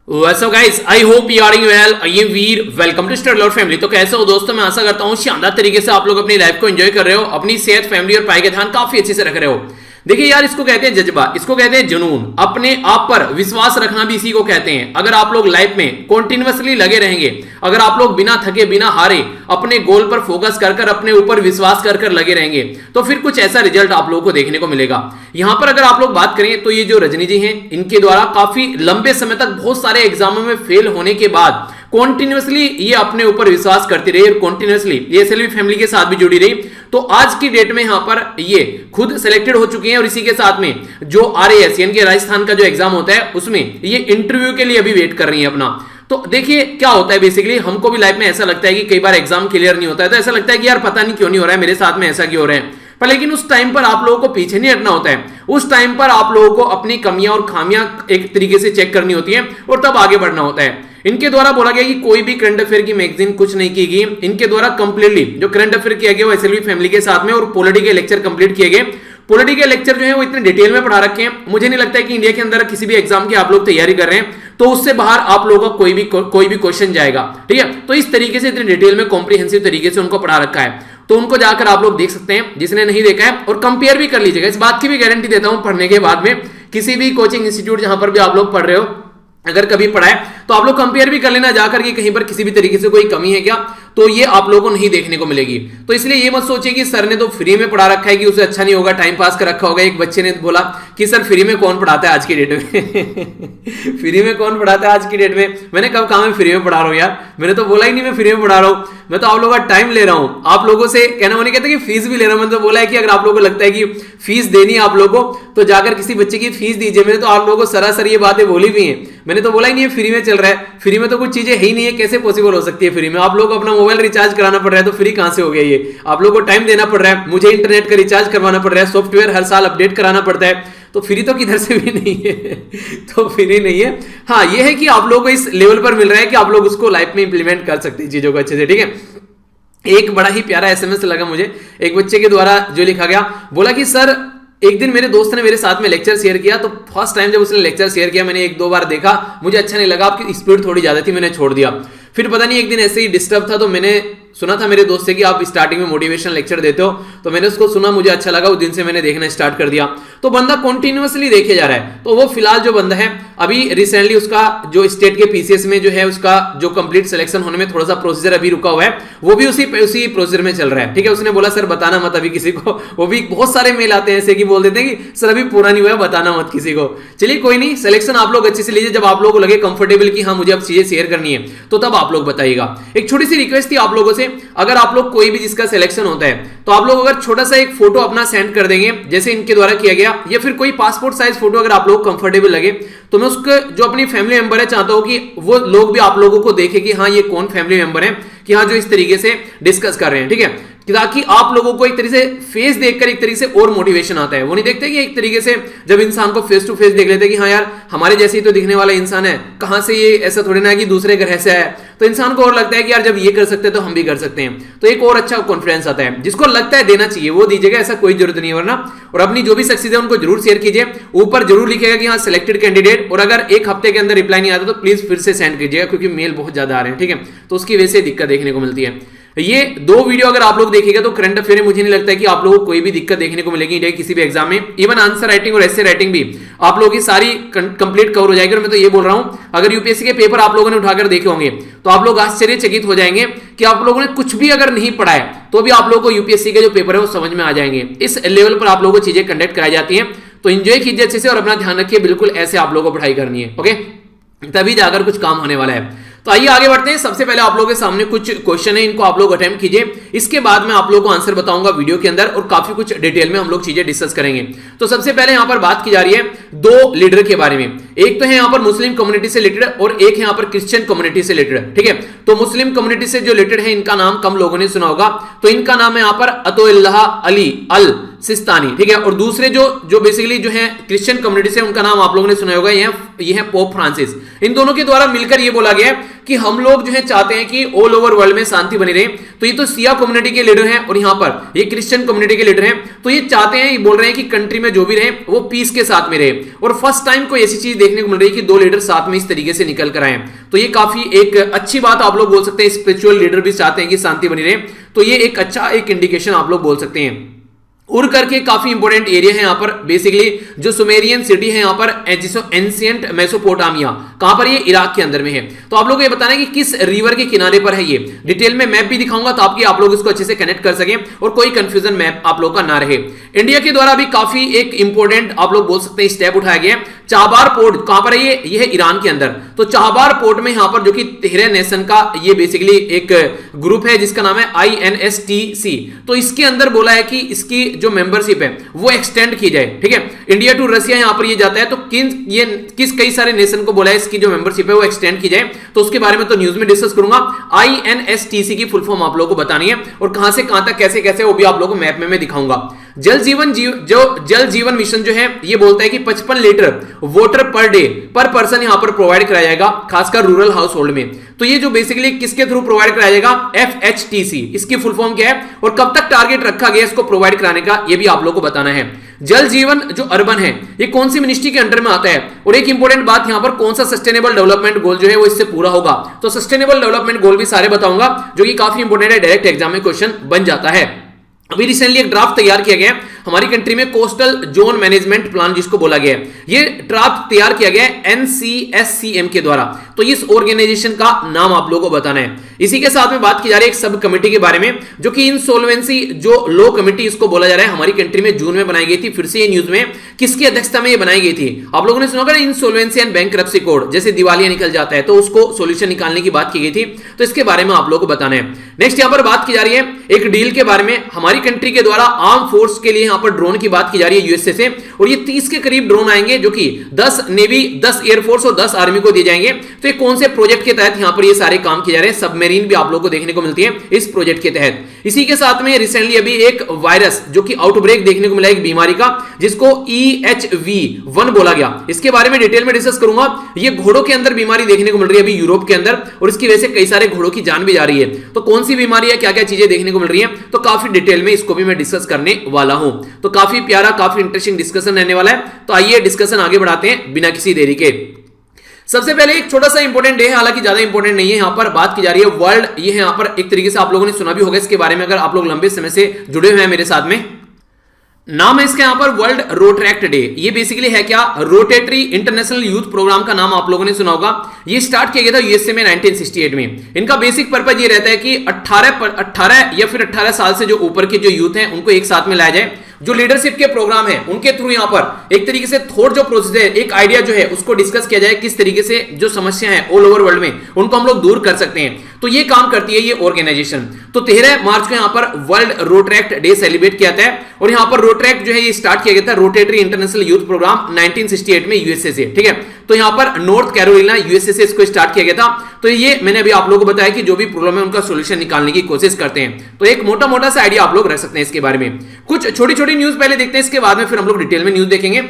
What's up guys? I hope you are doing well. I am Veer. Welcome to Study Lord Family. तो कैसे हो दोस्तों? मैं आशा करता हूँ शानदार तरीके से आप लोग अपनी लाइफ को एंजॉय कर रहे हो, अपनी सेहत, फैमिली और पढ़ाई का ध्यान काफी अच्छे से रख रहे हो। देखिए यार, इसको कहते हैं जज्बा, इसको कहते हैं जुनून, अपने आप पर विश्वास रखना भी इसी को कहते हैं। अगर आप लोग लाइफ में कॉन्टिन्यूअसली लगे रहेंगे, अगर आप लोग बिना थके बिना हारे अपने गोल पर फोकस कर कर अपने ऊपर विश्वास कर कर लगे रहेंगे, तो फिर कुछ ऐसा रिजल्ट आप लोगों को देखने को मिलेगा। यहां पर अगर आप लोग बात करें तो ये जो रजनी जी हैं, इनके द्वारा काफी लंबे समय तक बहुत सारे एग्जामों में फेल होने के बाद कॉन्टिन्यूअसली ये अपने ऊपर विश्वास करती रही और कॉन्टिन्यूअसली ये एसएलवी फैमिली के साथ भी जुड़ी रही। तो आज की डेट में यहां पर ये खुद सेलेक्टेड हो चुकी हैं और इसी के साथ में जो आरएएस यानी कि राजस्थान का जो एग्जाम होता है उसमें ये इंटरव्यू के लिए अभी वेट कर रही है अपना। तो देखिए क्या होता है, बेसिकली हमको भी लाइफ में ऐसा लगता है कि कई बार एग्जाम क्लियर नहीं होता है, तो ऐसा लगता है कि यार पता नहीं क्यों नहीं हो रहा है मेरे साथ में, ऐसा क्यों हो रहा है। पर लेकिन उस टाइम पर आप लोगों को पीछे नहीं हटना होता है, उस टाइम पर आप लोगों को अपनी कमियां और खामियां एक तरीके से चेक करनी होती हैं और तब आगे बढ़ना होता है। इनके द्वारा बोला गया कि कोई भी करंट अफेयर की मैगजीन कुछ नहीं की गई, इनके द्वारा कंप्लीटली जो करंट अफेयर किया गया वो एसएलवी फैमिली के साथ में और पॉलिटी के लेक्चर कंप्लीट किए गए। पॉलिटी के लेक्चर जो है वो इतने डिटेल में पढ़ा रखे हैं, मुझे नहीं लगता है कि इंडिया के अंदर किसी भी एग्जाम की आप लोग तैयारी कर रहे हैं तो उससे बाहर आप लोगों का कोई भी क्वेश्चन जाएगा, ठीक है। तो इस तरीके से इतने डिटेल में कॉम्प्रिहेंसिव तरीके से उनको पढ़ा रखा है, तो उनको जाकर आप लोग देख सकते हैं जिसने नहीं देखा है, और कंपेयर भी कर लीजिएगा। इस बात की भी गारंटी देता हूं पढ़ने के बाद में किसी भी कोचिंग इंस्टीट्यूट जहां पर भी आप लोग पढ़ रहे हो, अगर कभी पढ़ा है तो आप लोग कंपेयर भी कर लेना जाकर कि कहीं पर किसी भी तरीके से कोई कमी है क्या, तो ये आप लोगों को नहीं देखने को मिलेगी। तो इसलिए ये मत सोचिए कि सर ने तो फ्री में पढ़ा रखा है कि उसे अच्छा नहीं होगा, टाइम पास कर रखा होगा। एक बच्चे ने बोला कि सर फ्री में कौन पढ़ाता है आज की डेट में फ्री में कौन पढ़ाता है आज की डेट में। मैंने कब कहा मैं फ्री में पढ़ा रहा हूं यार, मैंने तो बोला ही नहीं मैं फ्री में पढ़ा रहा हूं, मैं तो आप लोगों का टाइम ले रहा हूं। आप लोगों से कहना मैंने कहता कि फीस भी ले रहा हूं, मैंने तो बोला है कि अगर आप लोगों को लगता है कि फीस देनी है आप लोगों को तो जाकर किसी बच्चे की फीस दीजिए। मैंने तो आप लोगों को सरासर ये बातें बोली भी हैं, मैंने तो बोला ही नहीं है फ्री में चल रहा है। फ्री में तो कुछ चीजें है ही नहीं है, कैसे पॉसिबल हो सकती है फ्री में। आप लोग अपना मोबाइल रिचार्ज कराना पड़ रहा है तो फ्री कहां से हो गया ये। आप लोगों को टाइम देना पड़ रहा है, मुझे इंटरनेट का रिचार्ज करवाना पड़ रहा है, सॉफ्टवेयर हर साल अपडेट कराना पड़ता है, तो फ्री तो किधर से भी नहीं है तो फ्री नहीं है। हाँ ये है कि आप लोगों को इस लेवल पर मिल रहा है कि आप लोग उसको लाइफ में इंप्लीमेंट कर सकते हैं चीजों को अच्छे से, ठीक है। एक बड़ा ही प्यारा एसएमएस लगा मुझे एक बच्चे के द्वारा जो लिखा गया, बोला कि सर एक दिन मेरे दोस्त ने मेरे साथ में लेक्चर शेयर किया, तो फर्स्ट टाइम जब उसने लेक्चर शेयर किया मैंने एक दो बार देखा, मुझे अच्छा नहीं लगा, आपकी स्पीड थोड़ी ज्यादा थी, मैंने छोड़ दिया। फिर पता नहीं एक दिन ऐसे ही डिस्टर्ब था तो मैंने सुना था मेरे दोस्त से कि आप स्टार्टिंग में मोटिवेशन लेक्चर देते हो, तो मैंने उसको सुना, मुझे अच्छा लगा, उस दिन से मैंने देखना स्टार्ट कर दिया। तो बंदा कॉन्टिन्यूअसली देखे जा रहा है। तो वो फिलहाल जो बंदा है अभी रिसेंटली उसका जो स्टेट के पीसीएस में जो है उसका जो कंप्लीट सिलेक्शन होने में थोड़ा सा प्रोसीजर अभी रुका हुआ है, वो भी उसी प्रोसीजर में चल रहा है, ठीक है। उसने बोला सर बताना मत अभी किसी को, वो भी बहुत सारे मेल आते हैं ऐसे कि बोल देते हैं कि सर अभी पूरा नहीं हुआ, बताना मत किसी को। चलिए कोई नहीं, सिलेक्शन आप लोग अच्छे से लीजिए, जब आप लोगों को लगे कंफर्टेबल कि हाँ मुझे अब चीजें शेयर करनी है तो तब आप लोग बताइएगा। एक छोटी सी रिक्वेस्ट थी आप लोगों से, अगर आप लोग कोई भी जिसका सिलेक्शन होता है तो आप लोग अगर छोटा सा एक फोटो अपना सेंड कर देंगे जैसे इनके द्वारा किया गया, या फिर कोई पासपोर्ट साइज फोटो अगर आप लोग कंफर्टेबल लगे, तो मैं उसके जो अपनी फैमिली मेंबर है चाहता हूं कि वो लोग भी आप लोगों को देखें कि हाँ ये कौन फैमिली मेंबर है, कि हाँ जो इस तरीके से डिस्कस कर रहे हैं, ठीक है, ताकि आप लोगों को एक तरीके से फेस देखकर एक तरीके से और मोटिवेशन आता है। वो नहीं देखते कि एक तरीके से जब इंसान को फेस टू फेस देख लेते कि हाँ यार हमारे जैसे ही तो दिखने वाला इंसान है, कहां से ये, ऐसा थोड़ी ना है कि दूसरे ग्रह से है, तो इंसान को और लगता है कि यार जब ये कर सकते हैं तो हम भी कर सकते हैं, तो एक और अच्छा कॉन्फिडेंस आता है। जिसको लगता है देना चाहिए वो दीजिएगा, ऐसा कोई जरूरत नहीं है वरना। और अपनी जो भी सक्सेस है उनको जरूर शेयर कीजिए, ऊपर जरूर लिखिएगा कि हाँ सिलेक्टेड कैंडिडेट, और अगर एक हफ्ते के अंदर रिप्लाई नहीं आता तो प्लीज फिर से सेंड कीजिएगा, क्योंकि मेल बहुत ज्यादा आ रहे हैं, ठीक है, तो उसकी वजह से दिक्कत देखने को मिलती है। ये दो वीडियो अगर आप लोग देखिएगा तो करंट अफेयर में मुझे नहीं लगता है कि आप लोगों को कोई भी दिक्कत देखने को मिलेगी इंडिया किसी भी एग्जाम में। इवन आंसर राइटिंग और एसे राइटिंग भी आप लोगों की सारी कंप्लीट कवर हो जाएगी। और मैं तो ये बोल रहा हूं अगर यूपीएससी के पेपर आप लोगों ने उठाकर देखे होंगे तो आप लोग आश्चर्यचकित हो जाएंगे कि आप लोगों ने कुछ भी अगर नहीं पढ़ा है तो भी आप लोगों को यूपीएससी के जो पेपर है वो समझ में आ जाएंगे। इस लेवल पर आप लोगों को चीजें कंडक्ट कराई जाती हैं, तो एंजॉय कीजिए अच्छे से और अपना ध्यान रखिए, बिल्कुल ऐसे आप लोगों को पढ़ाई करनी है, ओके, तभी जाकर कुछ काम होने वाला है। तो आइए आगे बढ़ते हैं। सबसे पहले आप लोगों के सामने कुछ क्वेश्चन है, इनको आप लोग अटेम्प्ट कीजिए, इसके बाद मैं आप लोगों को आंसर बताऊंगा वीडियो के अंदर और काफी कुछ डिटेल में हम लोग चीजें डिस्कस करेंगे। तो सबसे पहले यहां पर बात की जा रही है दो लीडर के बारे में, एक तो है यहां पर मुस्लिम कम्युनिटी से रिलेटेड और एक है यहां पर क्रिश्चियन कम्युनिटी से रिलेटेड, ठीक है। तो मुस्लिम कम्युनिटी से जो रिलेटेड है इनका नाम कम लोगों ने सुना होगा, तो इनका नाम है यहां पर अतोल्लाह अली अल सिस्तानी, ठीक है। और दूसरे जो बेसिकली जो है क्रिश्चियन कम्युनिटी से, उनका नाम आप लोगों ने सुना होगा, ये है पोप फ्रांसिस। इन दोनों के द्वारा मिलकर ये बोला गया कि हम लोग जो है चाहते हैं कि ऑल ओवर वर्ल्ड में शांति बनी रहे। तो ये तो सिया कम्युनिटी के लीडर हैं और यहां पर ये क्रिश्चियन कम्युनिटी के लीडर हैं। तो ये चाहते हैं, ये बोल रहे हैं कि कंट्री में जो भी रहे वो पीस के साथ में रहे। और फर्स्ट टाइम कोई ऐसी चीज देखने को मिल रही है कि दो लीडर साथ में इस तरीके से निकल कर आए। तो ये काफी एक अच्छी बात आप लोग बोल सकते हैं। स्पिरिचुअल लीडर भी चाहते हैं कि शांति बनी रहे, तो ये एक अच्छा एक इंडिकेशन आप लोग बोल सकते हैं। उर करके काफी इंपॉर्टेंट एरिया है यहाँ पर, बेसिकली जो सुमेरियन सिटी है यहाँ पर, जिसको एंशिएंट मेसोपोटामिया, कहां पर, ये इराक के अंदर में है। तो आप लोगों को ये बताना है कि किस रिवर के किनारे पर है। ये डिटेल में मैप भी दिखाऊंगा ताकि आप लोग इसको अच्छे से कनेक्ट कर सकें और कोई कंफ्यूजन मैप आप लोग का ना रहे। इंडिया के द्वारा भी काफी एक इंपॉर्टेंट आप लोग बोल सकते हैं स्टेप उठाया गया है। चाबार पोर्ट कहां पर है, ये है ईरान के अंदर। तो चाबार पोर्ट में यहां पर जो कि तेहरे नेशन का ये बेसिकली एक ग्रुप है जिसका नाम है INSTC। तो इसके अंदर बोला है कि इसकी जो मेंबरशिप है वो एक्सटेंड की जाए, ठीक है। इंडिया टू रशिया यहां पर ये जाता है, तो किस कई सारे नेशन को बोला है इसकी जो मेंबरशिप है वो एक्सटेंड की जाए। तो उसके बारे में तो न्यूज में डिस्कस करूंगा। INSTC की फुल फॉर्म आप लोगों को बतानी है और कहां से कहां तक कैसे कैसे वो भी आप लोगों को मैप में मैं दिखाऊंगा। जल जीवन मिशन जो है ये बोलता है कि 55 लीटर वाटर पर डे पर पर्सन यहां पर प्रोवाइड कराया जाएगा, खासकर रूरल हाउस होल्ड में। तो ये जो बेसिकली किसके थ्रू प्रोवाइड कराया जाएगा, FHTC, इसकी फुल फॉर्म क्या है और कब तक टारगेट रखा गया इसको प्रोवाइड कराने का, ये भी आप लोगों को बताना है। जल जीवन जो अर्बन है ये कौन सी मिनिस्ट्री के अंडर में आता है, और एक इंपॉर्टेंट बात यहां पर कौन सा सस्टेनेबल डेवलपमेंट गोल जो है वो इससे पूरा होगा। तो सस्टेनेबल डेवलपमेंट गोल भी सारे बताऊंगा, जो कि काफी इंपॉर्टेंट है, डायरेक्ट एग्जाम में क्वेश्चन बन जाता है। अभी रिसेंटली एक ड्राफ्ट तैयार किया गया हमारी कंट्री में, कोस्टल जोन मैनेजमेंट प्लान जिसको बोला गया है, ये ड्राफ्ट तैयार किया गया है NCSCM के द्वारा। तो इस ऑर्गेनाइजेशन का नाम आप लोगों को बताना है। इसी के साथ में बात की जा रही है एक सब कमेटी के बारे में, जो कि इंसॉल्वेंसी जो लो कमेटी इसको बोला जा रहा है, हमारी कंट्री में जून में बनाई गई थी। फिर से ये न्यूज में किसकी अध्यक्षता में ये बनाई गई थी, आप लोगों ने सुना होगा इंसॉल्वेंसी एंड बैंकरप्सी कोड, जैसे दिवालिया निकल जाता है तो उसको सोल्यूशन निकालने की बात की गई थी। तो इसके बारे में आप लोगों को बताना है। नेक्स्ट यहां पर बात की जा रही है एक डील के बारे में, हमारी कंट्री के द्वारा आर्म फोर्स के लिए यहां पर ड्रोन की बात की जा रही है यूएसए से, और ये 30 के करीब ड्रोन आएंगे जो कि 10 नेवी, 10 एयरफोर्स और 10 आर्मी को दिए जाएंगे। तो ये कौन से प्रोजेक्ट के तहत यहां पर ये सारे काम किए जा रहे हैं, सबमरीन भी आप लोगों को देखने को मिलती है इस प्रोजेक्ट के तहत। इसी के साथ में रिसेंटली अभी एक वायरस जो कि आउटब्रेक देखने को मिला एक बीमारी का, जिसको EHV1 बोला गया, इसके बारे में डिटेल में डिस्कस करूंगा। ये घोड़ों के अंदर बीमारी देखने को मिल रही है अभी यूरोप के अंदर, और इसकी वजह से कई सारे घोड़ों की जान भी जा रही है। तो कौन सी बीमारी है, क्या क्या चीजें देखने को मिल रही है, तो काफी डिटेल में इसको भी मैं डिस्कस करने वाला हूं। तो काफी प्यारा, काफी इंटरेस्टिंग डिस्कशन रहने वाला है। तो आइए डिस्कशन आगे बढ़ाते हैं बिना किसी देरी के। सबसे पहले एक छोटा सा इंपॉर्टेंट डे है, हालांकि ज्यादा इंपॉर्टेंट नहीं है, यहां पर बात की जा रही है वर्ल्ड, ये है यहां पर एक तरीके से आप लोगों ने सुना भी होगा इसके बारे में, अगर आप लोग लंबे समय से जुड़े हुए हैं मेरे साथ में। नाम है इसका यहां पर वर्ल्ड रोटरैक्ट डे। ये बेसिकली है क्या, रोटेटरी इंटरनेशनल यूथ प्रोग्राम का नाम आप लोगों ने सुना होगा। ये स्टार्ट किया गया था यूएसए में 1968 में। इनका बेसिक पर्पज ये रहता है कि 18 या फिर 18 साल से जो ऊपर के जो यूथ हैं उनको एक साथ में लाया जाए। जो लीडरशिप के प्रोग्राम है उनके थ्रू यहां पर एक तरीके से थॉट जो प्रोसेस है, एक आइडिया जो है उसको डिस्कस किया जाए, किस तरीके से जो समस्या है ऑल ओवर वर्ल्ड में उनको हम लोग दूर कर सकते हैं। तो ये काम करती है ये ऑर्गेनाइजेशन। तो 13 मार्च को यहां पर वर्ल्ड रोटरैक्ट डे सेलिब्रेट किया जाता है, और यहां पर रोटरैक्ट जो है ये स्टार्ट किया गया था रोटेटरी इंटरनेशनल यूथ प्रोग्राम 1968 में यूएसए से, ठीक है। तो यहां पर नॉर्थ कैरोलिना यूएसए से इसको स्टार्ट किया गया था। तो ये मैंने अभी आप लोगों को बताया कि जो भी प्रॉब्लम है उनका सॉल्यूशन निकालने की कोशिश करते हैं। तो एक मोटा मोटा सा आइडिया आप लोग रख सकते हैं इसके बारे में। कुछ छोटी छोटी न्यूज पहले देखते हैं, इसके बाद में फिर हम लोग डिटेल में न्यूज देखेंगे।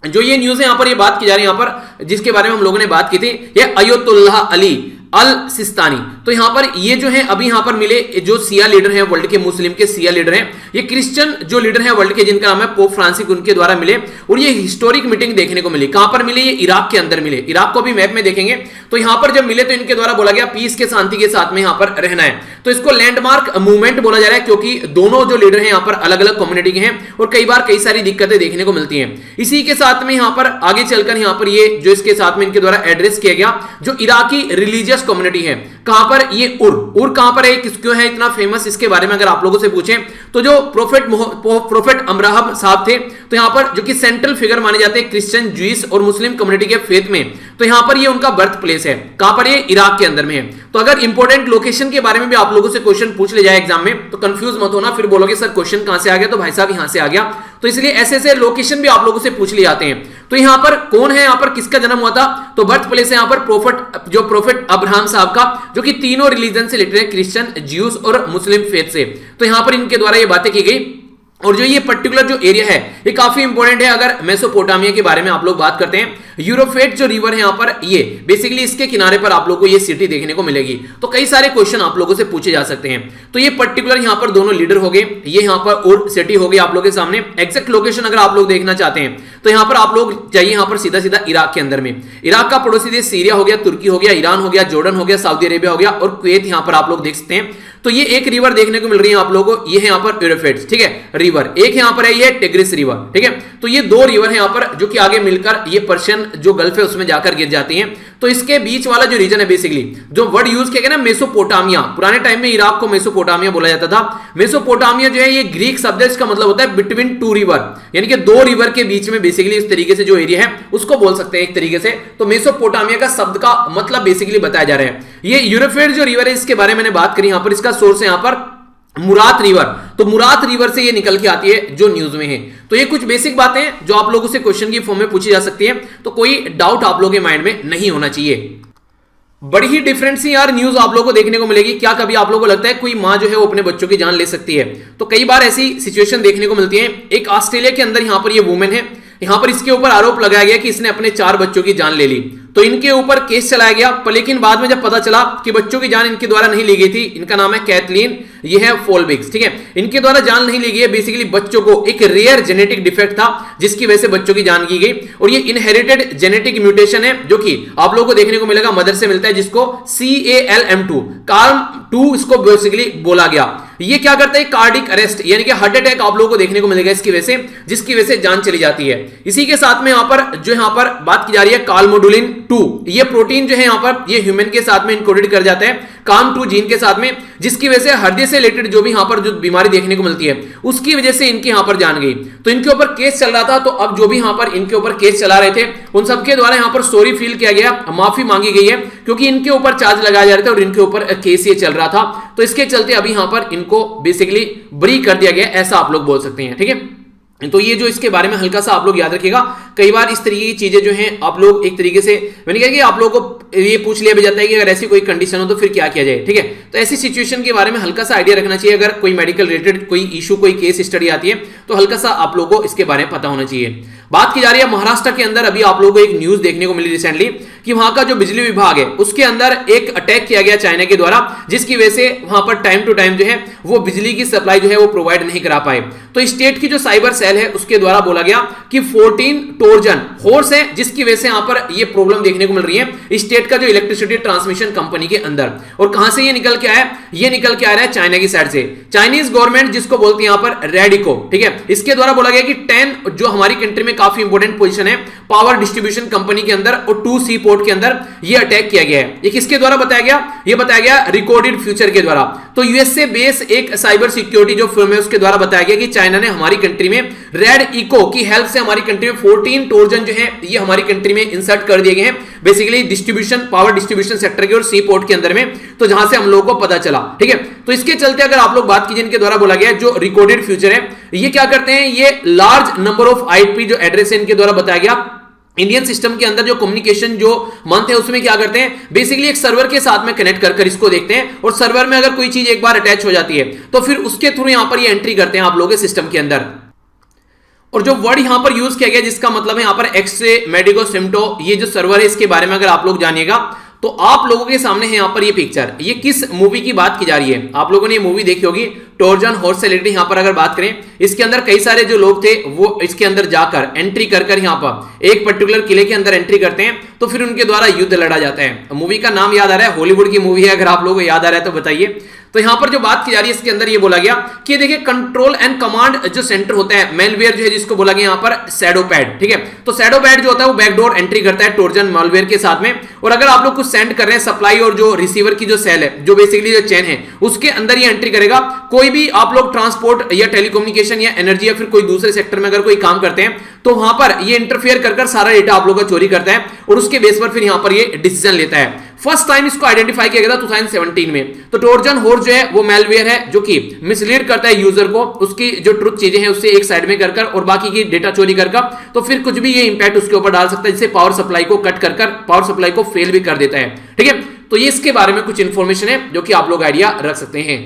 जो ये न्यूज है यहां पर ये बात की जा रही है, यहां पर जिसके बारे में हम लोगों ने बात की थी, ये अयतुल्लाह अली अल सिस्तानी। तो यहां पर ये जो है अभी यहां पर मिले जो सिया लीडर हैं वर्ल्ड के, मुस्लिम के सिया लीडर हैं, ये क्रिश्चियन जो लीडर हैं वर्ल्ड के जिनका नाम है पोप फ्रांसिस, उनके द्वारा मिले। और ये हिस्टोरिक मीटिंग देखने को मिली, कहां पर मिले, ये इराक के अंदर मिले। इराक को भी मैप में देखेंगे। तो यहां पर जब मिले तो इनके द्वारा बोला गया पीस के, शांति के साथ में यहां पर रहना है। तो इसको लैंडमार्क मूवमेंट बोला जा रहा है, क्योंकि दोनों जो लीडर हैं यहां पर अलग अलग कम्युनिटी के हैं और कई बार कई सारी दिक्कतें देखने को मिलती हैं। इसी के साथ में यहां पर आगे चलकर यहां पर ये जो इसके साथ में इनके द्वारा एड्रेस किया गया जो इराकी रिलीजियस कम्युनिटी है, कहां पर, ये उर कहां पर है, क्यों है इतना फेमस, इसके बारे में अगर आप लोगों से पूछें तो जो प्रोफेट अमराहब साहब थे, तो यहां पर जो कि सेंट्रल फिगर माने जाते हैं क्रिश्चियन, ज्यूइश और मुस्लिम कम्युनिटी के फेथ में, तो यहां पर ये उनका बर्थ प्लेस है। कहां पर, ये इराक के अंदर में है। तो अगर इंपॉर्टेंट लोकेशन के बारे में भी आप लोगों से क्वेश्चन पूछ ले जाए एग्जाम में तो कंफ्यूज मत होना, फिर बोलोगे सर क्वेश्चन कहां से आ गया, तो भाई साहब यहां से आ गया। तो इसलिए ऐसे ऐसे लोकेशन भी आप लोगों से पूछ लिए जाते हैं। तो यहां पर कौन है, यहां पर किसका जन्म हुआ था, तो बर्थ प्लेस है यहां पर प्रोफेट अब्राहम साहब का, जो कि तीनों रिलीजन से रिलेटेड है, क्रिश्चियन, ज्यूस और मुस्लिम फेथ से। तो यहां पर इनके द्वारा ये बातें की गई। और जो ये पर्टिकुलर जो एरिया है ये काफी इंपॉर्टेंट है। अगर मेसोपोटामिया के बारे में आप लोग बात करते हैं, यूरोफ्रेट जो रिवर है यहाँ पर, ये बेसिकली इसके किनारे पर आप लोगों को ये सिटी देखने को मिलेगी। तो कई सारे क्वेश्चन आप लोगों से पूछे जा सकते हैं। तो ये पर्टिकुलर यहाँ पर दोनों लीडर हो गए, ये यहाँ पर और सिटी हो गई आप लोगों के सामने। एग्जैक्ट लोकेशन अगर आप लोग देखना चाहते हैं तो यहाँ पर आप लोग जाइए, यहाँ पर सीधा सीधा इराक के अंदर में। इराक का पड़ोसी देश सीरिया हो गया, तुर्की हो गया, ईरान हो गया, जॉर्डन हो गया, सऊदी अरेबिया हो गया और कुवैत यहाँ पर आप लोग देख सकते हैं। तो ये एक रिवर देखने को मिल रही है आप लोगों को, ये है यहाँ पर यूरोफ्रेट्स, ठीक है, रिवर। एक यहाँ पर है ये टिग्रिस रिवर, ठीक है। तो ये दो रिवर है यहाँ पर जो कि आगे मिलकर ये पर्शियन जो गल्फ है उसमें जाकर गिर जाती हैं। तो इसके बीच वाला जो रीजन है, बेसिकली जो वर्ड यूज किया गया ना मेसोपोटामिया, पुराने टाइम में इराक को मेसोपोटामिया बोला जाता था। मेसोपोटामिया जो है ये ग्रीक शब्द है, इसका मतलब होता है बिटवीन टू रिवर, यानी कि दो रिवर के बीच में बेसिकली इस तरीके से जो एरिया है उसको बोल सकते हैं एक तरीके से। तो मेसोपोटामिया का शब्द का मतलब बेसिकली बताया जा रहा है। ये यूरोफ्रेट जो रिवर है इसके बारे में मैंने बात करी, यहाँ पर इसका सोर्स है यहाँ पर मुरात रिवर। तो मुरात रिवर से ये निकल के आती है जो न्यूज में है। तो ये कुछ बेसिक बातें जो आप लोगों से क्वेश्चन की फॉर्म में पूछी जा सकती है, तो कोई डाउट आप लोगों के माइंड में नहीं होना चाहिए। बड़ी ही डिफरेंट सी यार न्यूज आप लोगों को देखने को मिलेगी। क्या कभी आप लोगों को लगता है कोई मां जो है वो अपने बच्चों की जान ले सकती है? तो कई बार ऐसी सिचुएशन देखने को मिलती है। एक ऑस्ट्रेलिया के अंदर यहाँ पर ये वुमेन है, यहाँ पर इसके ऊपर आरोप लगाया गया कि इसने अपने 4 बच्चों की जान ले ली। तो इनके ऊपर केस चलाया गया, पर लेकिन बाद में जब पता चला कि बच्चों की जान इनके द्वारा नहीं ली गई थी, इनका नाम है कैथलीन, ये है फोल्बिक्स, ठीक है, इनके द्वारा जान नहीं ली गई है। बेसिकली बच्चों को एक रेयर जेनेटिक डिफेक्ट था जिसकी वजह से बच्चों की जान की गई, और ये इनहेरिटेड जेनेटिक म्यूटेशन है जो कि आप लोगों को देखने को मिलेगा मदर से मिलता है, जिसको CALM2 CALM2 इसको बेसिकली बोला गया। ये क्या करता है, कार्डिक अरेस्ट यानी कि हार्ट अटैक आप लोगों को देखने को मिलेगा इसकी वजह से, जिसकी वजह से जान चली जाती है। इसी के साथ में यहाँ पर जो यहाँ पर बात की जा रही है कालमोडुलिन 2, ये प्रोटीन जो है यहाँ पर ये ह्यूमन के साथ में इनकोडेड कर जाता है CAM2 जीन के साथ में, जिसकी वजह से हृदय से रिलेटेड जो भी यहाँ पर जो बीमारी देखने को मिलती है उसकी वजह से इनके यहाँ पर जान गई। तो इनके ऊपर केस चल रहा था, तो अब जो भी यहाँ पर इनके ऊपर केस चला रहे थे उन सबके द्वारा यहाँ पर सॉरी फील किया गया, माफी मांगी गई है, क्योंकि इनके ऊपर चार्ज लगाया जा रहे थे और इनके ऊपर केस ये चल रहा था। तो इसके चलते अभी यहाँ पर इनको बेसिकली बरी कर दिया गया, ऐसा आप लोग बोल सकते हैं, ठीक है। तो ये जो इसके बारे में हल्का सा आप लोग याद रखिएगा, कई बार इस तरीके की चीजें जो हैं आप लोग एक तरीके से मैंने कहा कि आप लोगों को ये पूछ लिया भी जाता है कि अगर ऐसी कोई कंडीशन हो तो फिर क्या किया जाए, ठीक है। तो ऐसी सिचुएशन के बारे में हल्का सा आइडिया रखना चाहिए। अगर कोई मेडिकल रिलेटेड कोई इशू, कोई केस स्टडी आती है तो हल्का सा आप लोगों को इसके बारे में पता होना चाहिए। बात की जा रही है महाराष्ट्र के अंदर, अभी आप लोगों को एक न्यूज देखने को मिली रिसेंटली कि वहां का जो बिजली विभाग है उसके अंदर एक अटैक किया गया चाइना के द्वारा, जिसकी वजह से वहां पर टाइम टू टाइम जो है वो बिजली की सप्लाई जो है वो प्रोवाइड नहीं करा पाए। तो स्टेट की जो साइबर सेल है उसके द्वारा बोला गया कि 14 ट्रोजन हॉर्स है, जिसकी वजह से यहां पर ये प्रॉब्लम देखने को मिल रही है स्टेट का जो इलेक्ट्रिसिटी ट्रांसमिशन कंपनी के अंदर। और कहां से ये निकल के आया, ये निकल के आ रहा है चाइना की साइड से। चाइनीज गवर्नमेंट जिसको बोलती है यहां पर रेडिको, ठीक है, इसके द्वारा बोला गया कि 10 जो हमारी कंट्री में काफी इंपॉर्टेंट पोजीशन है पावर डिस्ट्रीब्यूशन कंपनी के अंदर और 2 सी पोर्ट के अंदर ये अटैक किया गया है। ये किसके द्वारा बताया गया, ये बताया गया रिकॉर्डेड फ्यूचर के द्वारा। तो यूएसए बेस एक साइबर सिक्योरिटी जो फर्म है उसके द्वारा बताया गया कि चाइना ने हमारी कंट्री में रेड इको की हेल्प से हमारी कंट्री में 14 ट्रोजन जो है ये हमारी कंट्री में इंसर्ट कर दिए गए हैं, basically distribution power distribution sector के और सी पोर्ट के अंदर में, तो जहां से हम लोगों को पता चला, ठीक है। तो इसके चलते अगर आप लोग बात कीजिए, इनके द्वारा बोला गया जो रिकॉर्डेड फ्यूचर है ये क्या करते हैं, ये लार्ज नंबर ऑफ आईपी जो एड्रेस है इनके द्वारा बताया गया इंडियन सिस्टम के अंदर जो कम्युनिकेशन जो मंथ है उसमें क्या करते हैं, बेसिकली एक सर्वर के साथ में कनेक्ट कर इसको देखते हैं, और सर्वर में अगर कोई चीज एक बार अटैच हो जाती है तो फिर उसके थ्रू यहां पर ये एंट्री करते हैं आप लोगों के सिस्टम के अंदर। और जो वर्ड यहां पर यूज किया गया जिसका मतलब है यहां पर एक्सरे मेडिको सिम्टो, ये जो सर्वर है इसके बारे में अगर आप लोग जानिएगा तो आप लोगों के सामने है यहां पर ये पिक्चर, ये किस मूवी की बात की जा रही है, आप लोगों ने ये मूवी देखी होगी ट्रोजन हॉर्स से रिलेटेड। यहां पर अगर बात करें इसके अंदर कई सारे जो लोग थे वो इसके अंदर जाकर एंट्री कर यहां पर एक पर्टिकुलर किले के अंदर एंट्री करते हैं, तो फिर उनके द्वारा युद्ध लड़ा जाता है। मूवी का नाम याद आ रहा है, हॉलीवुड की मूवी है, अगर आप लोगों को याद आ रहा है तो बताइए। तो यहां पर जो बात की जा रही है इसके अंदर ये बोला गया कि देखिए कंट्रोल एंड कमांड जो सेंटर होता है मेलवेयर जो है जिसको बोला गया यहां पर शैडो पैड, ठीक है। तो शैडो पैड जो होता है वो बैकडोर एंट्री करता है ट्रोजन मालवेयर के साथ में, और अगर आप लोग कुछ सेंड कर रहे हैं सप्लाई और जो रिसीवर की जो सेल है जो बेसिकली जो चेन है उसके अंदर ये एंट्री करेगा। कोई भी आप लोग ट्रांसपोर्ट या टेलीकम्युनिकेशन या एनर्जी या फिर कोई दूसरे सेक्टर में अगर कोई काम करते हैं तो वहां पर ये इंटरफेयर कर सारा डेटा आप लोग का चोरी करता है, और उसके बेस पर फिर यहां पर ये डिसीजन लेता है। फर्स्ट टाइम इसको आइडेंटिफाई किया गया था 2017 में। तो ट्रोजन हॉर्स जो है वो मेलवेयर है जो कि मिसलीड करता है यूजर को, उसकी जो ट्रुथ चीजें हैं उससे एक साइड में कर और बाकी की डेटा चोरी कर, तो फिर कुछ भी ये इंपैक्ट उसके ऊपर डाल सकता है, जिससे पावर सप्लाई को कट कर पावर सप्लाई को फेल भी कर देता है, ठीक है। तो ये इसके बारे में कुछ इंफॉर्मेशन है जो कि आप लोग आइडिया रख सकते हैं।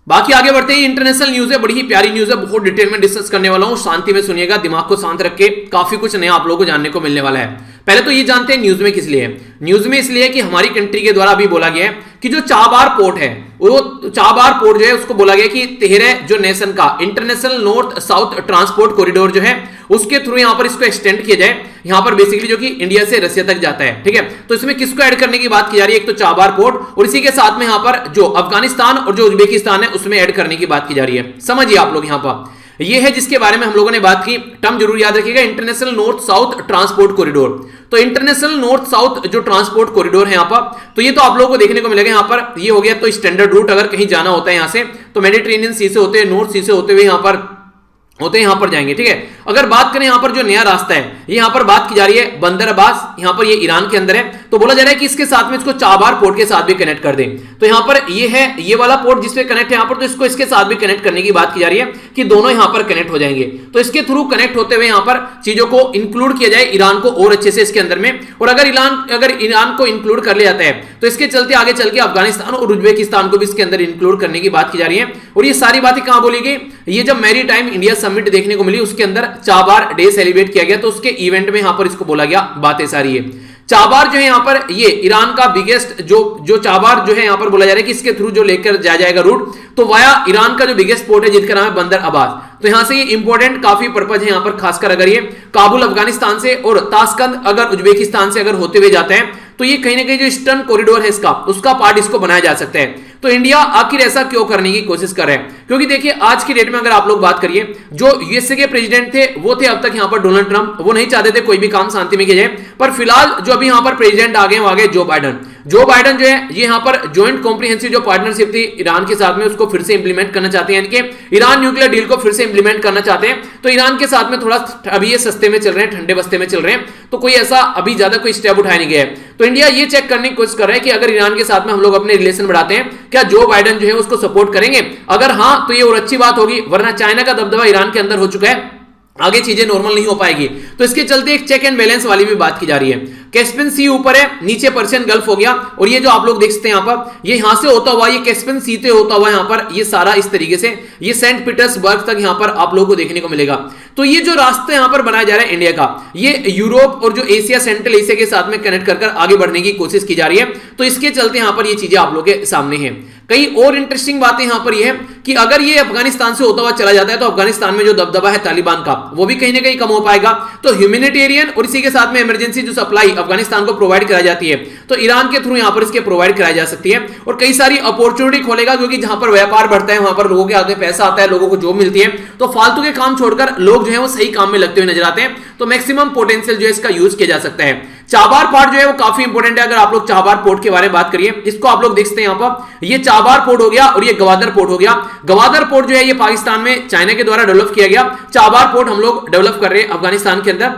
बाकी आगे बढ़ते हैं, इंटरनेशनल न्यूज है, बड़ी ही प्यारी न्यूज है, बहुत डिटेल में डिस्कस करने वाला हूं, शांति में सुनिएगा, दिमाग को शांत रख के, काफी कुछ नया आप लोगों को जानने को मिलने वाला है। पहले तो ये जानते हैं न्यूज में किस लिए है। न्यूज में इसलिए कि हमारी कंट्री के द्वारा अभी बोला गया है कि जो चाबार पोर्ट है, वो चाबार पोर्ट जो है उसको बोला गया कि तेहरे जो नेशन का international north south transport corridor जो है उसके थ्रू यहां पर इसको एक्सटेंड किया जाए, यहां पर बेसिकली जो कि इंडिया से रसिया तक जाता है, ठीक है। तो इसमें किसको ऐड करने की बात की जा रही है, एक तो चाबार पोर्ट और इसी के साथ में यहां पर जो अफगानिस्तान और जो उज्बेकिस्तान है उसमें ऐड करने की बात की जा रही है। समझिए आप लोग, यहां पर ये है जिसके बारे में हम लोगों ने बात की, टर्म जरूर याद रखिएगा, international north south transport corridor. तो इंटरनेशनल नॉर्थ साउथ जो ट्रांसपोर्ट कॉरिडोर है यहां पर, तो ये तो आप लोगों को देखने को मिलेगा, यहां पर ये हो गया तो स्टैंडर्ड रूट, अगर कहीं जाना होता है यहां से तो मेडिटेरेनियन सी से होते हुए, नॉर्थ सी से होते हुए यहां पर जाएंगे, ठीक है। अगर बात करें यहां पर जो नया रास्ता है, ये यहां पर बात की जा रही है बंदर अब्बास, यहां पर ये ईरान के अंदर है, तो बोला जा रहा है कि इसके साथ में इसको चाबार पोर्ट के साथ भी कनेक्ट कर दें। तो यहां पर ये है, ये वाला पोर्ट जिसपे कनेक्ट है यहां पर, तो इसको इसके साथ भी कनेक्ट करने की बात की जा रही है कि दोनों यहां पर कनेक्ट हो जाएंगे। तो इसके थ्रू कनेक्ट होते हुए यहां पर चीजों को इंक्लूड किया जाए, ईरान को और अच्छे से इसके अंदर में, और अगर ईरान को इंक्लूड कर लिया जाता है तो इसके चलते आगे चल के अफगानिस्तान और उज्बेकिस्तान को भी इसके अंदर इंक्लूड करने की बात की जा रही है। और ये सारी बातें कहां बोली गई, ये जब मैरी टाइम इंडिया समिट देखने को मिली उसके अंदर चाबार डे सेलिब्रेट किया गया, तो उसके इवेंट में यहां पर इसको बोला गया, बातें सारी है। चाबार जो है यहां पर, ये ईरान का बिगेस्ट जो चाबार जो है यहां पर बोला जा रहा है कि इसके थ्रू जो लेकर जाएगा रूट, तो वाया ईरान का जो बिगेस्ट पोर्ट है जिसका नाम है बंदर अब्बास, तो यहां से ये इंपॉर्टेंट काफी पर्पज है यहां पर, खासकर अगर ये काबुल अफगानिस्तान से और ताशकंद अगर उज्बेकिस्तान से अगर होते हुए जाते हैं तो ये कहीं ना कहीं जो ईस्टर्न कॉरिडोर है इसका, उसका पार्ट इसको बनाया जा सकता है। तो इंडिया आखिर ऐसा क्यों करने की कोशिश कर रहे हैं, क्योंकि देखिए आज की डेट में अगर आप लोग बात करिए, जो यूएसए के प्रेसिडेंट थे वो थे अब तक यहां पर डोनाल्ड ट्रंप, वो नहीं चाहते थे कोई भी काम शांति में किया जाए, पर फिलहाल जो अभी यहां पर प्रेसिडेंट आ गए जो बाइडन जो है ये यहां पर ज्वाइंट कॉम्प्रिहेंसिव जो पार्टनरशिप थी ईरान के साथ में, उसको फिर से इंप्लीमेंट करना चाहते हैं, यानी कि ईरान न्यूक्लियर डील को फिर से इंप्लीमेंट करना चाहते हैं। तो ईरान के साथ में थोड़ा अभी ये सस्ते में चल रहे हैं, ठंडे बस्ते में चल रहे हैं, तो कोई ऐसा अभी ज्यादा कोई स्टेप उठाया नहीं गया है। तो इंडिया ये चेक करने की कोशिश कर रहा है कि अगर ईरान के साथ में हम लोग अपने रिलेशन बढ़ाते हैं, क्या जो बाइडन जो है उसको सपोर्ट करेंगे, अगर हां तो ये और अच्छी बात होगी, वरना चाइना का दबदबा ईरान के अंदर हो चुका है, आगे चीजें नॉर्मल नहीं हो पाएगी। तो इसके चलते एक चेक एंड बैलेंस वाली भी बात की जा रही है। कैस्पियन सी ऊपर है, नीचे पर्शियन गल्फ हो गया, और ये जो आप लोग देख सकते हैं यहां पर, ये यहां से होता हुआ, ये कैस्पियन सी से होता हुआ यहां पर, ये सारा इस तरीके से ये सेंट पीटर्सबर्ग तक यहां पर आप लोगों को देखने को मिलेगा। तो ये जो रास्ता यहां पर बनाया जा रहा है इंडिया का, ये यूरोप और जो एशिया, सेंट्रल एशिया के साथ में कनेक्ट कर आगे बढ़ने की कोशिश की जा रही है। तो इसके चलते यहां पर ये चीजें आप लोगों के सामने हैं। कई और इंटरेस्टिंग बातें यहां पर यह है कि अगर ये अफगानिस्तान से होता हुआ चला जाता है तो अफगानिस्तान में जो दबदबा है तालिबान का, वो भी कहीं ना कहीं कम हो पाएगा। तो ह्यूमैनिटेरियन और इसी के साथ में इमरजेंसी जो सप्लाई अफगानिस्तान को प्रोवाइड कराई जाती है, तो ईरान के थ्रू यहां पर इसके प्रोवाइड कराई जा सकती है, और कई सारी अपॉर्चुनिटी खोलेगा, क्योंकि जहां पर व्यापार बढ़ता है वहां पर लोगों के हाथ में पैसा आता है, लोगों को जॉब मिलती है, तो फालतू के काम छोड़कर लोग जो है वो सही काम में लगते हुए नजर आते हैं। तो मैक्सिमम पोटेंशियल जो है इसका यूज किया जा सकता है। चाबार पोर्ट जो है वो काफी इंपॉर्टेंट है। अगर आप लोग चाबार पोर्ट के बारे में बात करिए, इसको आप लोग देखते हैं यहां पर, ये चाबार पोर्ट हो गया और ये गवादर पोर्ट हो गया। गवादर पोर्ट जो है ये पाकिस्तान में चाइना के द्वारा डेवलप किया गया, चाबार पोर्ट हम लोग डेवलप कर रहे हैं अफगानिस्तान के अंदर,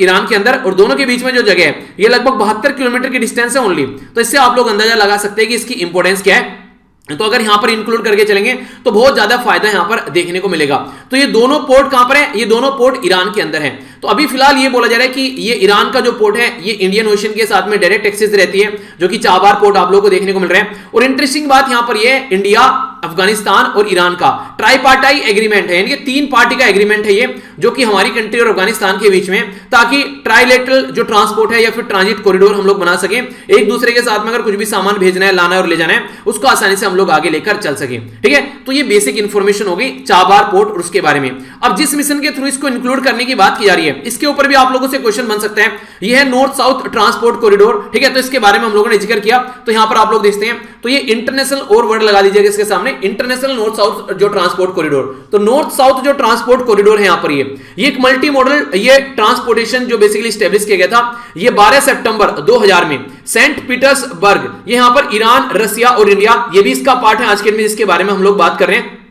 ईरान के अंदर, और दोनों के बीच में जो जगह है ये लगभग 72 किलोमीटर की डिस्टेंस है ओनली। तो इससे आप लोग अंदाजा लगा सकते हैं कि इसकी इंपॉर्टेंस क्या है। तो अगर यहां पर इंक्लूड करके चलेंगे तो बहुत ज्यादा फायदा यहां पर देखने को मिलेगा। तो ये दोनों पोर्ट कहां पर है, ये दोनों पोर्ट ईरान के अंदर है। तो अभी फिलहाल ये बोला जा रहा है कि ये ईरान का जो पोर्ट है ये इंडियन ओशन के साथ में डायरेक्ट एक्सेस रहती है, जो कि चाबार पोर्ट आप लोगों को देखने को मिल रहा है। और इंटरेस्टिंग बात यहां पर ये इंडिया, अफगानिस्तान और ईरान का ट्राइपार्टाई एग्रीमेंट है, यानी कि 3 पार्टी का एग्रीमेंट है ये, जो कि हमारी कंट्री और अफगानिस्तान के बीच में, ताकि ट्राइलेटरल जो ट्रांसपोर्ट है या फिर ट्रांजिट कॉरिडोर हम लोग बना सकें, एक दूसरे के साथ में अगर कुछ भी सामान भेजना है, लाना है और ले जाना है, उसको आसानी से हम लोग आगे लेकर चल सकें। ठीक है, तो ये बेसिक इंफॉर्मेशन होगी चाबार पोर्ट और उसके बारे में। अब जिस मिशन के थ्रू इसको इंक्लूड करने की बात की जा रही है, इसके ऊपर भी आप लोगों से क्वेश्चन बन सकता है। ये है नॉर्थ साउथ ट्रांसपोर्ट कॉरिडोर, ठीक है, तो इसके बारे में हम लोगों ने जिक्र किया। तो यहां पर आप लोग देखते हैं, तो ये इंटरनेशनल और वर्ड लगा दीजिएगा इसके सामने, इंटरनेशनल नॉर्थ साउथ जो ट्रांसपोर्ट कॉरिडोर। तो नॉर्थ साउथ जो ट्रांसपोर्ट कॉरिडोर है यहां पर, ये एक मल्टी मॉडल ये ट्रांसपोर्टेशन जो बेसिकली स्टैब्लिश किया गया था, ये 12 सितंबर 2000 में सेंट पीटर्सबर्ग, ये यहां पर ईरान, रसिया और इंडिया, ये भी इसका पार्ट है आज के दिन में, जिसके बारे में हम लोग बात कर रहे हैं।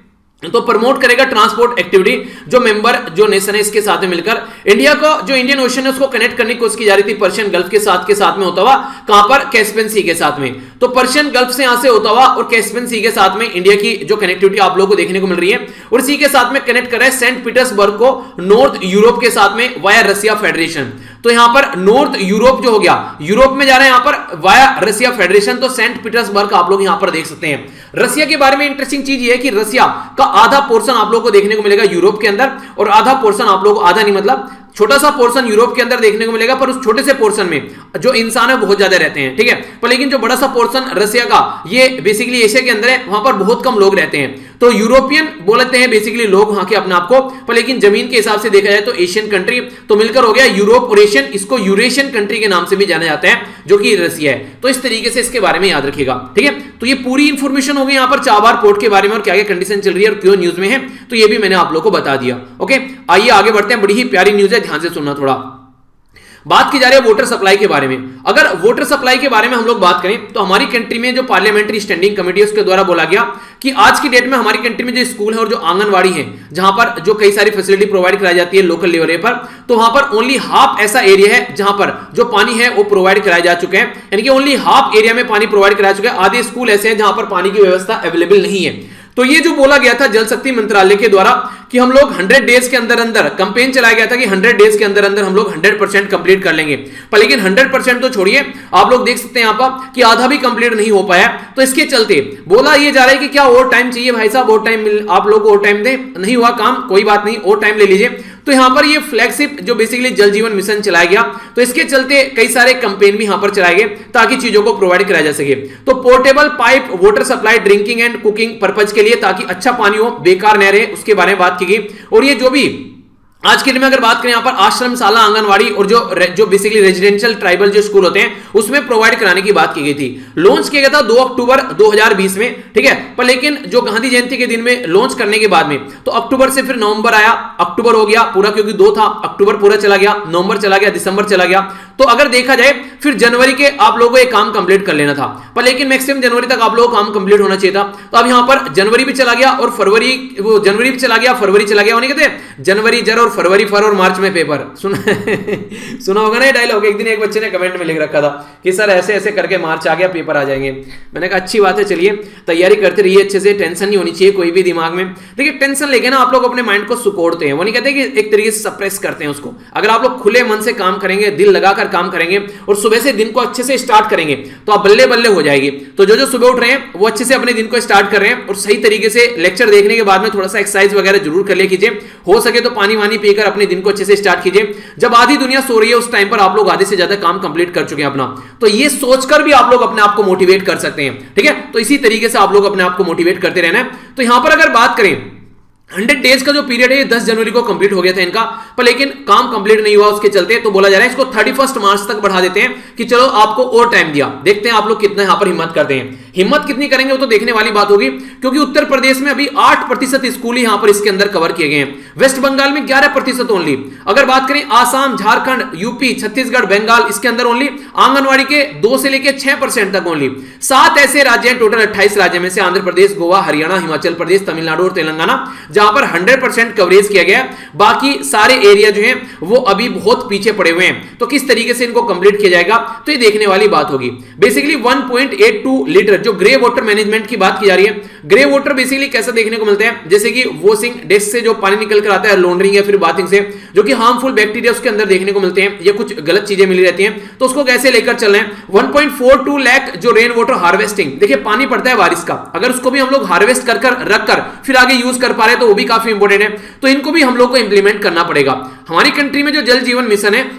तो प्रमोट करेगा ट्रांसपोर्ट एक्टिविटी, जो मेंबर जो नेशन है इसके साथ में मिलकर इंडिया को, जो इंडियन ओशन है उसको कनेक्ट करने की कोशिश की जा रही थी पर्शियन गल्फ के साथ में होता हुआ, कहां पर, कैस्पियन सी के साथ में। तो पर्शियन गल्फ से यहां से होता हुआ और कैस्पियन सी के साथ में इंडिया की जो कनेक्टिविटी आप लोगों को देखने को मिल रही है, और इसी के साथ में कनेक्ट कर रहा है सेंट पीटर्सबर्ग को नॉर्थ यूरोप के साथ में वाया रसिया फेडरेशन। तो यहां पर नॉर्थ यूरोप जो हो गया, यूरोप में जा रहे हैं यहां पर वाया रसिया फेडरेशन, तो सेंट पीटर्सबर्ग आप लोग यहां पर देख सकते हैं। रसिया के बारे में इंटरेस्टिंग चीज ये है कि रसिया का आधा पोर्शन आप लोगों को देखने को मिलेगा यूरोप के अंदर, और आधा पोर्शन आप लोग, आधा नहीं मतलब छोटा सा पोर्शन यूरोप के अंदर देखने को मिलेगा, पर उस छोटे से पोर्शन में जो इंसान है बहुत ज्यादा रहते हैं, ठीक है। पर लेकिन जो बड़ा सा पोर्शन रसिया का, ये बेसिकली एशिया के अंदर है, वहां पर बहुत कम लोग रहते हैं। तो यूरोपियन बोलते हैं बेसिकली लोग वहां के अपने आप को, पर लेकिन जमीन के हिसाब से देखा जाए तो एशियन कंट्री, तो मिलकर हो गया यूरोप और एशियन, इसको यूरेशियन कंट्री के नाम से भी जाना जाता है, जो कि रसिया है। तो इस तरीके से इसके बारे में याद रखिएगा, ठीक है। तो ये पूरी इंफॉर्मेशन हो गई यहां पर चाबार पोर्ट के बारे में और क्या क्या कंडीशन चल रही है और क्यों न्यूज में है, तो ये भी मैंने आप लोगों को बता दिया। ओके, आइए आगे बढ़ते हैं। बड़ी ही प्यारी न्यूज है, ध्यान से सुनना। थोड़ा बात की जा रही है वाटर सप्लाई के बारे में। अगर वाटर सप्लाई के बारे में हम लोग बात करें तो हमारी कंट्री में जो पार्लियामेंट्री स्टैंडिंग कमेटी है उसके द्वारा बोला गया कि आज की डेट में हमारी कंट्री में जो स्कूल है और जो आंगनवाड़ी है, जहां पर जो कई सारी फैसिलिटी प्रोवाइड कराई जाती है लोकल लेवल पर, तो वहां पर ओनली हाफ ऐसा एरिया है जहां पर जो पानी है वो प्रोवाइड कराए जा चुके हैं, यानी कि ओनली हाफ एरिया में पानी प्रोवाइड कराया चुका है। आधे स्कूल ऐसे हैं जहां पर पानी की व्यवस्था अवेलेबल नहीं है। तो ये जो बोला गया था जल शक्ति मंत्रालय के द्वारा कि हम लोग 100 डेज के अंदर अंदर कैंपेन चलाया गया था कि 100 डेज के अंदर अंदर हम लोग 100% कंप्लीट कर लेंगे, पर लेकिन 100% तो छोड़िए, आप लोग देख सकते हैं यहां पर कि आधा भी कंप्लीट नहीं हो पाया। तो इसके चलते बोला ये जा रहा है कि क्या और टाइम चाहिए भाई साहब, और टाइम आप लोग को और टाइम दें, नहीं हुआ काम कोई बात नहीं, और टाइम ले लीजिए। तो यहां पर ये फ्लैगशिप जो बेसिकली जल जीवन मिशन चलाया गया, तो इसके चलते कई सारे कैंपेन भी यहां पर चलाए गए ताकि चीजों को प्रोवाइड कराया जा सके। तो portable pipe water supply drinking and cooking purpose के लिए, ताकि अच्छा पानी हो, बेकार न रहे, उसके बारे में बात की गई। और ये जो भी आज के दिन में अगर बात करें यहां पर आश्रमशाला, आंगनवाड़ी और जो बेसिकली रेजिडेंशियल ट्राइबल जो स्कूल होते हैं उसमें प्रोवाइड कराने की बात की गई थी। लॉन्च किया गया था 2 अक्टूबर 2020 में, ठीक है। पर लेकिन जो गांधी जयंती के दिन में लॉन्च करने के बाद में तो अक्टूबर से फिर नवंबर आया, अक्टूबर हो गया पूरा क्योंकि 2 था, अक्टूबर पूरा चला गया, नवंबर चला गया, दिसंबर चला गया। तो अगर देखा जाए फिर जनवरी के आप लोगों को एक काम कंप्लीट कर लेना था, पर लेकिन मैक्सिमम जनवरी तक आप लोगों को काम कंप्लीट होना चाहिए था। तो अब यहां पर जनवरी भी चला गया और फरवरी, वो जनवरी भी चला गया, फरवरी चला गया, कहते हैं जनवरी जर और फरवरी फर और मार्च में पेपर। सुना होगा ना ये डायलॉग, एक दिन एक बच्चे ने कमेंट में लिख रखा था कि सर ऐसे ऐसे करके मार्च आ गया, पेपर आ जाएंगे। मैंने कहा अच्छी बात है, चलिए तैयारी करते रहिए अच्छे से, टेंशन नहीं होनी चाहिए कोई भी दिमाग में। देखिए टेंशन लेके ना आप लोग अपने माइंड को सुकोड़ते हैं, वो नहीं कहते कि एक तरीके से सप्रेस करते हैं उसको। अगर आप लोग खुले मन से काम करेंगे, दिल लगाकर काम करेंगे और सुबह से दिन को अच्छे से स्टार्ट करेंगे तो आप बल्ले बल्ले हो जाएगी। तो जो सुबह उठ रहे हैं वो अच्छे से अपने दिन को स्टार्ट कर रहे हैं और सही तरीके से लेक्चर देखने के बाद में थोड़ा सा एक्सरसाइज वगैरह जरूर कर ले कीजिए, हो सके तो पानी वानी पीकर अपने दिन को अच्छे से स्टार्ट कीजिए। जब आधी दुनिया सो रही है उस टाइम पर आप लोग आधे से ज्यादा काम कंप्लीट कर चुके हैं अपना, तो ये सोचकर भी आप लोग अपने आप को मोटिवेट कर सकते हैं, ठीक है। तो इसी तरीके से आप लोग अपने आप को मोटिवेट करते रहना है। तो यहां पर अगर बात करें 100 डेज का जो पीरियड है ये 10 जनवरी को कंप्लीट हो गया था इनका, पर लेकिन काम कंप्लीट नहीं हुआ, उसके चलते तो बोला जा रहा है इसको 31 मार्च तक बढ़ा देते हैं कि चलो आपको और टाइम दिया। देखते हैं आप लोग कितना यहां पर हिम्मत करते हैं, हिम्मत कितनी करेंगे वो तो देखने वाली बात होगी, क्योंकि उत्तर प्रदेश में अभी 8% स्कूल यहां पर इसके अंदर कवर किए गए हैं, वेस्ट बंगाल में 11% ओनली। अगर बात करें आसाम, झारखंड, यूपी, छत्तीसगढ़, बंगाल, इसके अंदर ओनली आंगनवाड़ी के 2 से लेकर 6% तक ओनली। 7 ऐसे राज्य हैं टोटल 28 राज्य में से, आंध्र प्रदेश, गोवा, हरियाणा, हिमाचल प्रदेश, तमिलनाडु और तेलंगाना, जहां पर 100% कवरेज किया गया। बाकी सारे एरिया जो हैं वो अभी बहुत पीछे पड़े हुए हैं, तो किस तरीके से इनको कंप्लीट किया जाएगा तो ये देखने वाली बात होगी। बेसिकली 1.82 लीटर जो ग्रे वाटर मैनेजमेंट की बात की जा रही है, ग्रे वाटर बेसिकली कैसा देखने को मिलता है, जैसे कि वॉशिंग डेस्क से जो पानी निकल कर आता है, लॉन्ड्रिंग या फिर बाथिंग से जो कि हार्मफुल बैक्टीरिया उसके अंदर देखने को मिलते हैं या कुछ गलत चीजें मिली रहती हैं, तो उसको कैसे लेकर चल रहे हैं। 1.42 लाख जो रेन वाटर हार्वेस्टिंग, देखिए पानी पड़ता है बारिश का, अगर उसको भी हम लोग हार्वेस्ट कर रख कर फिर आगे यूज कर पा रहे हैं तो वो भी काफी इंपॉर्टेंट है। तो इनको भी हम लोग को इंप्लीमेंट करना पड़ेगा। हमारी कंट्री में जो जल जीवन मिशन है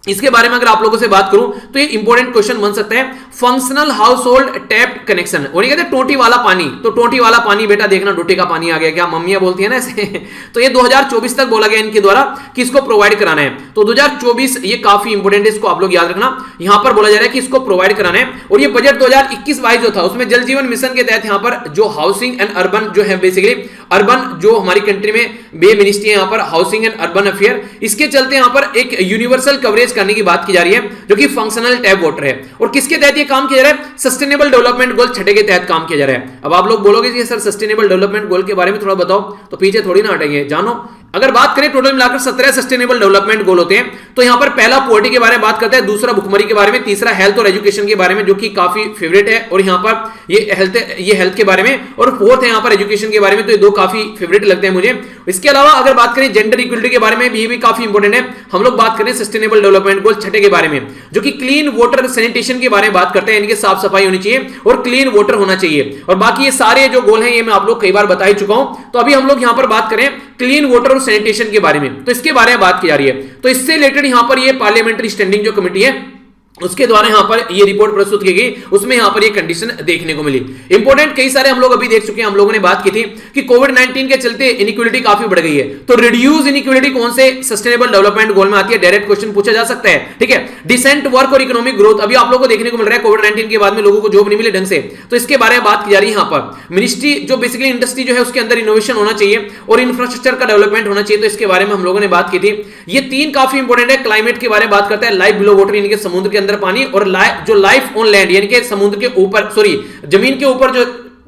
इसके बारे में अगर आप लोगों से बात करूं तो ये इंपॉर्टेंट क्वेश्चन बन सकता है, functional house hold tap connection, और ये कहते हैं टोटी वाला पानी। तो टोटी वाला पानी बेटा देखना टोटी का पानी आ गया, क्या मम्मियां बोलती है ना ऐसे। तो ये 2024 तक बोला गया इनके द्वारा कि इसको प्रोवाइड कराना है। तो 2024 ये काफी इंपॉर्टेंट है, इसको आप लोग याद रखना। यहां पर बोला जा रहा है कि इसको प्रोवाइड कराना है, और ये बजट 2021-22 जो था उसमें जल जीवन मिशन के तहत यहां पर जो हाउसिंग एंड अर्बन जो है, बेसिकली अर्बन जो हमारी कंट्री में बे मिनिस्ट्री है यहां पर हाउसिंग एंड अर्बन अफेयर, इसके चलते यहां पर एक यूनिवर्सल कवरेज करने की बात की जा रही है जो कि फंक्शनल टैप वाटर है। और किसके तहत ये काम किया जा रहा है, सस्टेनेबल डेवलपमेंट गोल 6 के तहत काम किया जा रहा है। अब आप लोग बोलोगे कि सर सस्टेनेबल डेवलपमेंट गोल के बारे में थोड़ा बताओ, तो पीछे थोड़ी ना हटेंगे, जानो अगर बात करें टोटल मिलाकर 17 सस्टेनेबल डेवलपमेंट गोल होते हैं, तो यहां पर पहला पॉवर्टी के बारे में बात करता है, दूसरा भुखमरी के बारे में, तीसरा हेल्थ और एजुकेशन के बारे में जो कि काफी फेवरेट है, और यहां पर ये हेल्थ के बारे में, और फोर्थ है यहां पर एजुकेशन के बारे में। तो ये दो काफी फेवरेट लगते हैं मुझे। इसके अलावा अगर बात करें जेंडर इक्वलिटी के बारे में भी, ये भी काफी इंपॉर्टेंट है। हम लोग बात करें सस्टेनेबल डेवलपमेंट गोल छठे के बारे में, जो कि क्लीन वाटर सैनिटेशन के बारे में बात करते हैं, यानी कि साफ सफाई होनी चाहिए और क्लीन वाटर होना चाहिए। और बाकी ये सारे जो गोल हैं ये मैं आप लोग कई बार बता ही चुका हूं। तो अभी हम लोग यहां पर बात करें क्लीन वाटर और सैनिटेशन के बारे में, तो इसके बारे में बात की जा रही है। तो इससे रिलेटेड यहां पर ये पार्लियामेंट्री स्टैंडिंग जो कमेटी है उसके द्वारा यहां पर ये रिपोर्ट प्रस्तुत की गई, उसमें यहां पर ये कंडीशन देखने को मिली। इंपॉर्टेंट कई सारे हम लोग अभी देख चुके हैं, हम लोगों ने बात की थी कि कोविड-19 के चलते इनइक्वालिटी काफी बढ़ गई है। तो रिड्यूस इनइक्वालिटी कौन से सस्टेनेबल डेवलपमेंट गोल में आती है, डायरेक्ट क्वेश्चन पूछा जा सकता है, ठीक है। डिसेंट वर्क और इकोनॉमिक ग्रोथ अभी आप लोगों को देखने को मिल रहा है, कोविड-19 के बाद में लोगों को जॉब नहीं मिले ढंग से, तो इसके बारे में बात की जा रही है। यहां पर मिनिस्ट्री जो बेसिकली इंडस्ट्री जो है उसके अंदर इनोवेशन होना चाहिए और इंफ्रास्ट्रक्चर का डेवलपमेंट होना चाहिए, तो इसके बारे में हम लोगों ने बात की थी। ये तीन काफी इंपॉर्टेंट है। क्लाइमेट के बारे में बात करता है, लाइफ बिलो वाटर यानी कि समुद्र के अंदर पानी, और जो लाइफ ऑन लैंड यानी कि समुद्र के ऊपर, सॉरी जमीन के ऊपर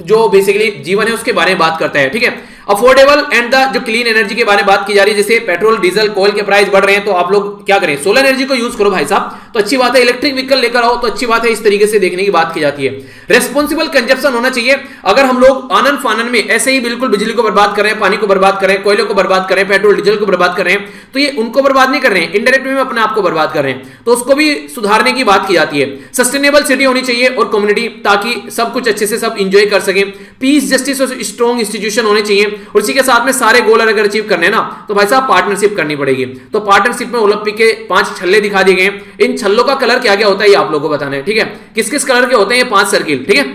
जो बेसिकली जीवन है उसके बारे में बात करता है, ठीक है। अफोर्डेबल एंड द जो क्लीन एनर्जी के बारे में बात की जा रही है, जैसे पेट्रोल डीजल कोल के प्राइस बढ़ रहे हैं, तो आप लोग क्या करें, सोलर एनर्जी को यूज करो भाई साहब, तो अच्छी बात है। इलेक्ट्रिक व्हीकल लेकर आओ तो अच्छी बात है। इस तरीके से देखने की बात की जाती है। रेस्पॉन्सिबल कंजप्शन होना चाहिए। अगर हम लोग आनन फानन में ऐसे ही बिल्कुल बिजली को बर्बाद कर रहे हैं, पानी को बर्बाद कर रहे हैं, कोयले को बर्बाद कर रहे हैं, पेट्रोल डीजल को बर्बाद कर रहे हैं, तो ये उनको बर्बाद नहीं कर रहे हैं, इनडायरेक्ट वे में अपने आप को बर्बाद कर रहे हैं, तो उसको भी सुधारने की बात की जाती है। सस्टेनेबल सिटी होनी चाहिए और कम्युनिटी, ताकि सब कुछ अच्छे से सब इंजॉय कर सकें। पीस जस्टिस और स्ट्रॉन्ग इंस्टीट्यूशन होने चाहिए, और इसी के साथ में सारे गोल अगर अचीव करने ना, तो भाई साहब पार्टनरशिप करनी पड़ेगी। तो पार्टनरशिप में ओलंपिक के 5 छल्ले दिखा दिए गए। इन छल्लों का कलर क्या क्या होता है ये आप लोगों को बताना है, ठीक है। किस किस कलर के होते हैं ये 5 सर्किल, ठीक है।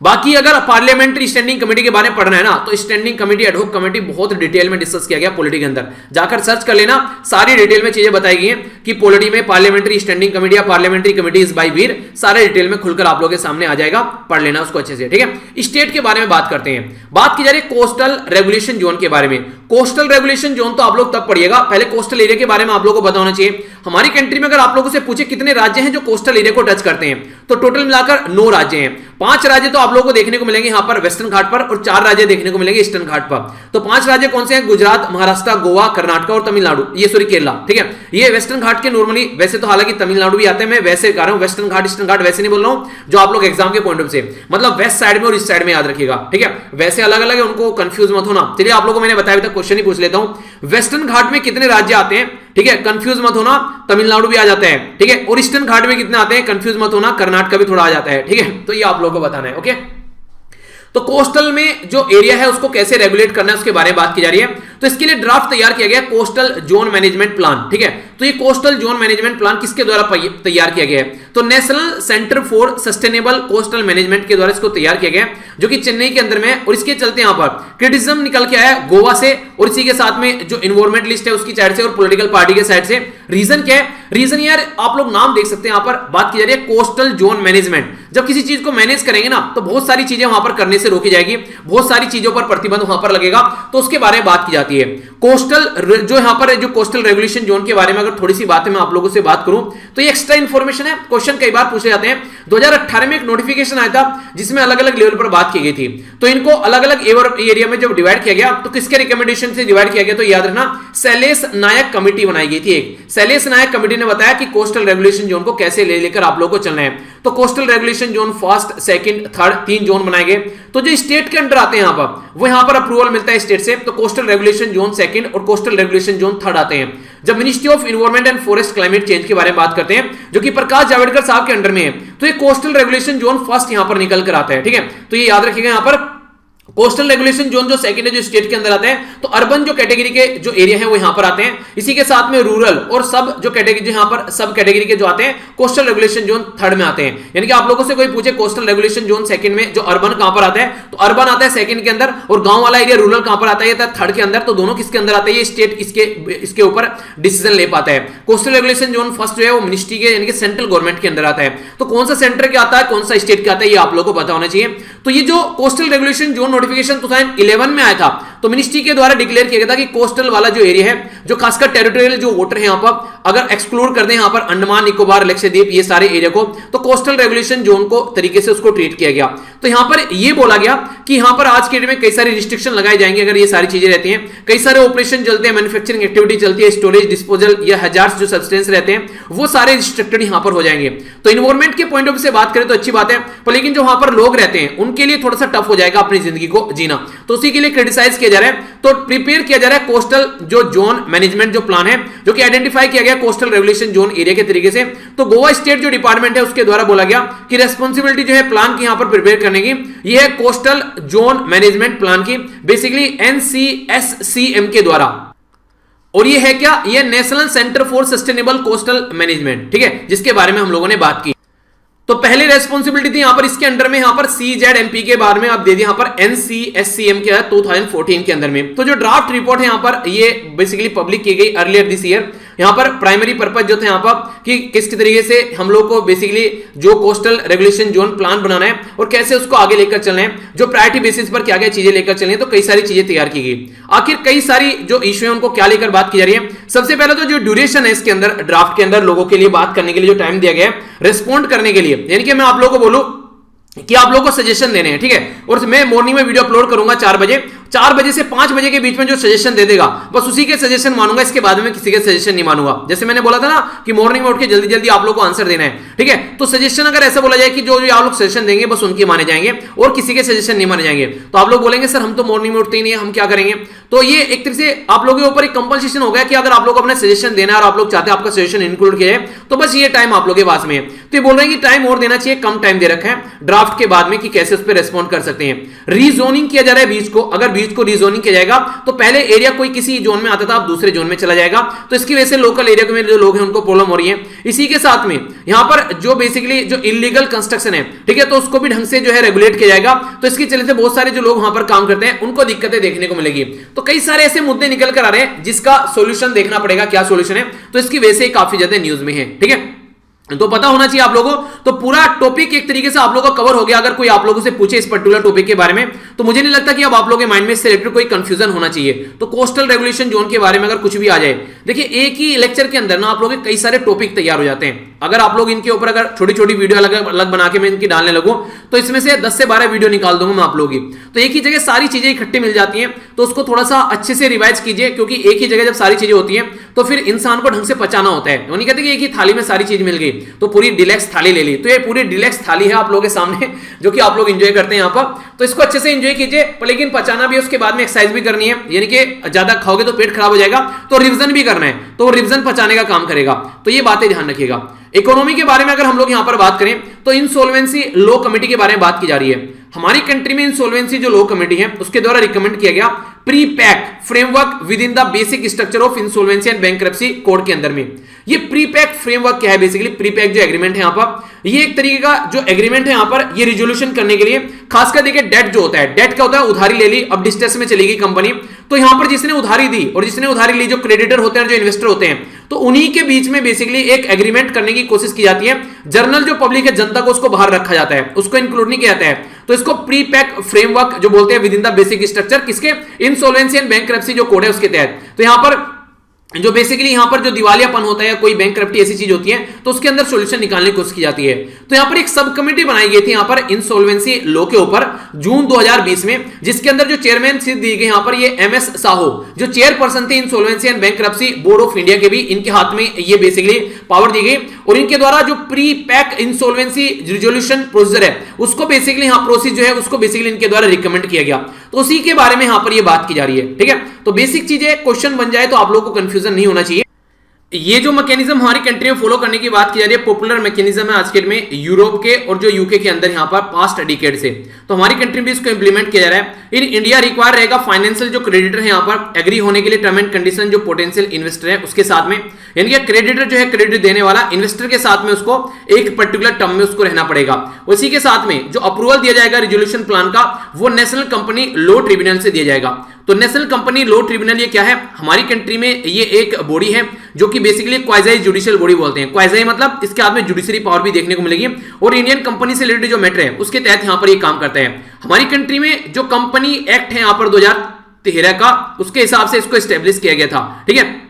बाकी अगर पार्लियामेंट्री स्टैंडिंग कमेटी के बारे में पढ़ना है ना, तो स्टैंडिंग कमेटी एडहॉक कमेटी बहुत डिटेल में डिस्कस किया गया पॉलिटी के अंदर, जाकर सर्च कर लेना, सारी डिटेल में चीजें बताई गई हैं कि पॉलिटी में पार्लियामेंट्री स्टैंडिंग कमेटी या पार्लियामेंट्री कमेटीज बाय वीर, सारे डिटेल में खुलकर आप लोगों के सामने आ जाएगा, पढ़ लेना उसको अच्छे से, ठीक है। स्टेट के बारे में बात करते हैं। बात की जा रही है कोस्टल रेगुलेशन जोन के बारे में। कोस्टल रेगुलेशन जोन तो आप लोग तब पढ़िएगा, पहले कोस्टल एरिया के बारे में आप लोगों को पता होना चाहिए। हमारी कंट्री में अगर आप लोगों से पूछे कितने राज्य हैं जो कोस्टल एरिया को टच करते हैं, तो टोटल मिलाकर 9 राज्य हैं। 5 राज्य तो आप लोगों को देखने को मिलेंगे यहां पर वेस्टर्न घाट पर, और 4 राज्य देखने को मिलेंगे ईस्टर्न घाट पर। तो 5 राज्य कौन से हैं, गुजरात, महाराष्ट्र, गोवा, कर्नाटक और तमिलनाडु, ये सॉरी केरला, ठीक है। ये वेस्टर्न घाट के नॉर्मली, वैसे तो हालांकि तमिलनाडु भी आते हैं, मैं वैसे कह रहा हूं वेस्टर्न घाट ईस्टर्न घाट, वैसे नहीं बोल रहा हूं जो आप लोग एग्जाम के पॉइंट ऑफ से, मतलब वेस्ट साइड में और इस साइड में याद रखिएगा, ठीक है। वैसे अलग अलग है, उनको कंफ्यूज मत होना। चलिए आप लोगों को मैंने बताया अभी तक, क्वेश्चन ही पूछ लेता हूं। वेस्टर्न घाट में कितने राज्य आते हैं, ठीक है, कंफ्यूज मत होना, तमिलनाडु भी आ जाता है, ठीक है। और ईस्टर्न घाट में कितने आते हैं, कंफ्यूज मत होना, कर्नाटक भी थोड़ा आ जाता है, ठीक है। तो ये आप लोगों को बताना है, ओके। तो कोस्टल में जो एरिया है उसको कैसे रेगुलेट करना है उसके बारे में बात की जा रही है। तो इसके लिए ड्राफ्ट तैयार किया गया कोस्टल जोन मैनेजमेंट प्लान, ठीक है। तो ये कोस्टल जोन मैनेजमेंट प्लान किसके द्वारा तैयार किया गया है, तो national centre for sustainable coastal management के द्वारा इसको तैयार किया गया, जो कि चेन्नई के अंदर में है। और इसके चलते यहां पर क्रिटिसिज्म निकल के आया गोवा से, और इसी के साथ में जो इन्वायरमेंटलिस्ट है उसकी साइड से और पॉलिटिकल पार्टी के साइड से। रीजन क्या है, रीजन यार आप लोग नाम देख सकते हैं, यहां पर बात की जा रही है कोस्टल जोन मैनेजमेंट। जब किसी चीज को मैनेज करेंगे ना, तो बहुत सारी चीजें वहां पर करने से रोकी जाएगी, बहुत सारी चीजों पर प्रतिबंध वहां पर लगेगा, तो उसके बारे में बात की जाती है। कोस्टल जो यहां पर जो कोस्टल रेगुलेशन जोन के बारे में अगर थोड़ी सी बातें मैं आप लोगों से बात करूं, तो ये एक्स्ट्रा इंफॉर्मेशन है, क्वेश्चन कई बार पूछे जाते हैं। 2018 में एक नोटिफिकेशन आया था जिसमें अलग अलग लेवल पर बात की गई थी, तो इनको अलग अलग एरिया में जब डिवाइड किया गया, तो किसके रिकमेंडेशन से डिवाइड किया गया, तो याद रखना शैलेश नायक कमेटी बनाई गई थी। एक शैलेश नायक कमेटी ने बताया कि कोस्टल रेगुलेशन जोन को कैसे लेकर आप लोगों को चलना है। तो coastal regulation zone first, second, third, 3 zone बनाए गए। तो जो स्टेट के अंडर आते हैं यहां पर, वो यहां पर अप्रूवल मिलता है स्टेट से, तो कोस्टल रेगुलेशन जोन सेकंड और कोस्टल रेगुलेशन जोन थर्ड आते हैं। जब ministry of environment and forest climate change के बारे में बात करते हैं, जो कि प्रकाश जावड़ेकर साहब के अंडर में है, तो ये कोस्टल रेगुलेशन जोन फर्स्ट यहां पर निकल कर आता है, ठीक है। तो ये याद रखिएगा, यहां पर कोस्टल रेगुलेशन जोन जो सेकंड है, जो स्टेट के अंदर आते हैं, तो अर्बन जो कैटेगरी के जो एरिया है वो यहां पर आते हैं। इसी के साथ में रूरल और सब जो कैटेगरी, जो यहां पर सब कैटेगरी के जो आते हैं, कोस्टल रेगुलेशन जोन थर्ड में आते हैं। यानी कि आप लोगों से कोई पूछे कोस्टल रेगुलेशन जोन सेकंड में जो अर्बन कहां पर आता है, तो अर्बन आता है सेकंड के अंदर, और गांव वाला एरिया रूरल कहां पर आता है, थर्ड के अंदर। तो दोनों किसके अंदर आते हैं, ये स्टेट इसके ऊपर डिसीजन ले पाता है। कोस्टल रेगुलेशन जोन फर्स्ट जो है वो मिनिस्ट्री के यानी कि सेंट्रल गवर्नमेंट के अंदर आता है। तो कौन सा सेंटर के आता है, कौन सा स्टेट के आता है, ये आप लोगों को पता होना चाहिए। तो ये जो कोस्टल रेगुलेशन जोन नोटिफिकेशन 2011 में आया था, तो मिनिस्ट्री के द्वारा डिक्लेयर किया गया था कि कोस्टल वाला जो एरिया है, जो खासकर टेरिटोरियल जो वाटर है, यहां पर अगर एक्सक्लूड कर दें यहां पर अंडमान निकोबार, लक्षद्वीप, ये सारे एरिया को, तो कोस्टल रेगुलेशन जोन को तरीके से उसको ट्रीट किया गया। तो यहां पर यह बोला गया कि यहां पर आज के डेट में कई सारी रिस्ट्रिक्शन लगाई जाएंगे अगर ये सारी चीजें रहती हैं। कई सारे ऑपरेशन चलते हैं, मैन्युफैक्चरिंग एक्टिविटी चलती है, स्टोरेज, डिस्पोजल या हजार्स जो सब्सटेंस रहते हैं वो सारे रिस्ट्रिक्टेड यहां पर हो जाएंगे। तो इन्वायरमेंट के पॉइंट ऑफ व्यू से बात करें तो अच्छी बात है, पर लेकिन जो वहां पर लोग रहते हैं उनके लिए थोड़ा सा टफ हो जाएगा अपनी जिंदगी को जीना। तो उसी के लिए क्रिटिसाइज किया जा रहा है, तो प्रिपेयर किया जा रहा है कोस्टल जो जोन मैनेजमेंट जो प्लान है, जो कि आइडेंटिफाई किया गया कोस्टल रेगुलेशन जोन एरिया के तरीके से। तो गोवा स्टेट जो डिपार्टमेंट है उसके द्वारा बोला गया कि रेस्पॉन्सिबिलिटी जो है प्लान की यहां पर प्रिपेयर करने की, यह है कोस्टल जोन मैनेजमेंट प्लान की, बेसिकली एनसीएससीएम के द्वारा। और ये है क्या, ये national centre for sustainable coastal management, ठीक है, जिसके बारे में हम लोगों ने बात की। तो पहले रेस्पॉन्सिबिलिटी थी यहां पर इसके अंडर में, यहां पर सीजेडएमपी के बारे में आप दे दिए, यहां पर एनसीएससीएम के 2014 के अंदर में। तो जो ड्राफ्ट रिपोर्ट है यहां पर ये बेसिकली पब्लिक की गई अर्लियर दिस ईयर। यहां पर प्राइमरी पर्पस जो था यहां पर कि किस तरीके से हम लोग को बेसिकली जो कोस्टल रेगुलेशन जोन प्लान बनाना है और कैसे उसको आगे लेकर चलना है, जो प्रायोरिटी बेसिस पर क्या क्या चीजें लेकर चलनी है, तो कई सारी चीजें तैयार की गई। आखिर कई सारी जो इश्यू है उनको क्या लेकर बात की जा रही है। सबसे पहले तो जो ड्यूरेशन है इसके अंदर, ड्राफ्ट के अंदर लोगों के लिए बात करने के लिए जो टाइम दिया गया है रेस्पॉन्ड करने के लिए, यानी कि मैं आप लोगों को बोलूं कि आप लोगों को सजेशन देने हैं, ठीक है, और मैं मॉर्निंग में वीडियो अपलोड करूंगा 4 बजे, 4 बजे से 5 बजे के बीच में जो सजेशन दे देगा बस उसी के सजेशन मानूंगा, इसके बाद में किसी के सजेशन नहीं मानूंगा। जैसे मैंने बोला था ना कि मॉर्निंग में उठ के जल्दी जल्दी आप लोगों को आंसर देना है, ठीक है, तो सजेशन अगर ऐसा बोला जाए कि जो आप लोग सजेशन देंगे बस उनके माने जाएंगे और किसी के सजेशन नहीं माने जाएंगे, तो आप लोग बोलेंगे सर हम तो मॉर्निंग में उठते ही नहीं है, हम क्या करेंगे। तो ये एक तरह से आप लोगों के ऊपर एक कंपल्सेशन हो गया कि अगर आप लोग अपना सजेशन देना है और आप लोग चाहते हैं आपका सजेशन इंक्लूड किया जाए, तो बस ये टाइम आप लोगों के पास में है। तो ये बोल रहे हैं कि टाइम और देना चाहिए, कम टाइम दे रखा है ड्राफ्ट के बाद में कि कैसे उस पर रेस्पॉन्ड कर सकते हैं। रीजोनिंग किया जा रहा है बीच को, अगर बीच को रीजोनिंग किया जाएगा तो पहले एरिया कोई किसी जोन में आता था, अब दूसरे जोन में चला जाएगा, तो इसकी वजह से लोकल एरिया में जो लोग हैं उनको प्रॉब्लम हो रही है। इसी के साथ में यहां पर जो बेसिकली जो इलीगल कंस्ट्रक्शन है, ठीक है, तो उसको भी ढंग से जो है रेगुलेट किया जाएगा, तो इसकी वजह से बहुत सारे जो लोग वहां पर काम करते हैं उनको दिक्कतें देखने को मिलेगी। तो कई सारे ऐसे मुद्दे निकल कर आ रहे हैं जिसका सोल्यूशन देखना पड़ेगा, क्या सोल्यूशन है, तो इसकी वजह से काफी ज्यादा न्यूज में है, ठीक है, तो पता होना चाहिए आप लोगों। तो पूरा टॉपिक एक तरीके से आप लोगों का कवर हो गया। अगर कोई आप लोगों से पूछे इस पर्टिकुलर टॉपिक के बारे में, तो मुझे नहीं लगता कि अब आप लोगों के माइंड में इससे रिलेटेड कोई कंफ्यूजन होना चाहिए। तो कोस्टल रेगुलेशन जोन के बारे में अगर कुछ भी आ जाए, देखिए एक ही लेक्चर के अंदर ना आप लोगों के कई सारे टॉपिक तैयार हो जाते हैं। अगर आप लोग इनके ऊपर अगर छोटी छोटी वीडियो अलग अलग बना के मैं इनकी डालने लगूं, तो इसमें से 10 से 12 वीडियो निकाल दूंगा मैं आप लोगों की। तो एक ही जगह सारी चीजें इकट्ठी मिल जाती हैं, तो उसको थोड़ा सा अच्छे से रिवाइज कीजिए, क्योंकि एक ही जगह जब सारी चीजें होती हैं तो फिर इंसान को ढंग से पचाना होता है। वो नहीं कहते कि एक ही थाली में सारी चीज मिल गई तो पूरी डिलेक्स थाली ले ली। तो ये पूरी डिलेक्स थाली है आप लोगों के सामने, जो कि आप लोग एंजॉय करते हैं यहाँ पर, तो इसको अच्छे से एंजॉय कीजिए, लेकिन पचाना भी, उसके बाद में एक्सरसाइज भी करनी है, यानी कि ज्यादा खाओगे तो पेट खराब हो जाएगा, तो रिवीजन भी करना है, तो रिवीजन पचाने का काम करेगा। तो ये बातें ध्यान रखिएगा। इकोनॉमी के बारे में अगर हम लोग यहां पर बात करें तो इंसॉल्वेंसी लॉ कमेटी के बारे में बात की जा रही है। हमारी कंट्री में इंसॉल्वेंसी जो लॉ कमेटी है उसके द्वारा रिकमेंड किया गया pre pack framework with in the basic structure of insolvency and bankruptcy code के अंदर में। ये प्री पैक फ्रेमवर्क क्या है, बेसिकली प्री पैक जो एग्रीमेंट है यहाँ पर, ये एक तरीके का जो एग्रीमेंट है यहाँ पर, ये रिजोल्यूशन करने के लिए खासकर देखिए डेट जो होता है, डेट क्या होता है, उधारी ले ली, अब डिस्ट्रेस में चली गई कंपनी, तो यहां पर जिसने उधारी दी और जिसने उधारी ली, जो क्रेडिटर होते हैं, जो इन्वेस्टर होते हैं, तो उन्हीं के बीच में बेसिकली एक एग्रीमेंट करने की कोशिश की जाती है। जर्नल जो पब्लिक है, जनता को उसको बाहर रखा जाता है, उसको इंक्लूड नहीं किया जाता है। तो इसको प्री पैक फ्रेमवर्क जो बोलते हैं with in the basic structure, किसके, इंसॉल्वेंसी एंड बैंक्रप्सी जो कोड है उसके तहत। तो यहां पर जो बेसिकली यहां पर जो दिवालियापन होता है या कोई बैंक्रप्टी ऐसी चीज होती है, तो उसके अंदर सॉल्यूशन निकालने की कोशिश की जाती है। तो यहां पर एक सब कमेटी बनाई गई थी यहां पर इंसॉल्वेंसी लॉ के ऊपर जून 2020 में, जिसके अंदर जो चेयरमैन सीट दी गई यहां पर ये एमएस साहू, जो चेयरपर्सन थे insolvency and bankruptcy board of India के, भी इनके हाथ में ये बेसिकली पावर दी गई, और इनके द्वारा जो pre pack insolvency resolution procedure है उसको बेसिकली यहां प्रोसीजर जो है उसको बेसिकली इनके द्वारा रिकमेंड किया गया। तो उसी के बारे में यहां पर ये बात की जा रही है, ठीक है। तो बेसिक चीजें क्वेश्चन बन जाए तो आप लोगों को कंफ्यूजन नहीं होना चाहिए। ये जो मैकेनिज्म हमारी कंट्री में फॉलो करने की बात की जा रही है, पॉपुलर मैकेनिज्म है आज के में यूरोप के और जो यूके के अंदर यहाँ पर पास्ट डिकेड से, तो हमारी कंट्री में इसको इंप्लीमेंट किया जा रहा है। इन इंडिया रिक्वायर रहेगा फाइनेंशियल जो क्रेडिटर है यहाँ पर एग्री होने के लिए टर्म एंड कंडीशन जो पोटेंशियल इन्वेस्टर है उसके साथ में, यानी कि क्रेडिटर जो है क्रेडिट देने वाला इन्वेस्टर के साथ में उसको एक पर्टिकुलर टर्म में उसको रहना पड़ेगा। उसी के साथ में जो अप्रूवल दिया जाएगा रिजोल्यूशन प्लान का, वो नेशनल कंपनी लॉ ट्रिब्यूनल से दिया जाएगा। तो नेशनल कंपनी लॉ ट्रिब्यूनल ये क्या है, हमारी कंट्री में ये एक बॉडी है जो कि बेसिकली क्वाइजाई जुडिशियल बॉडी बोलते हैं। क्वाइजाई मतलब इसके हाथ में जुडिशरी पावर भी देखने को मिलेगी, और इंडियन कंपनी से रिलेटेड जो मैटर है उसके तहत यहां पर ये काम करता है। हमारी कंट्री में जो कंपनी एक्ट है यहाँ पर 13 का, उसके हिसाब से इसको एस्टेब्लिश किया गया था, ठीक है।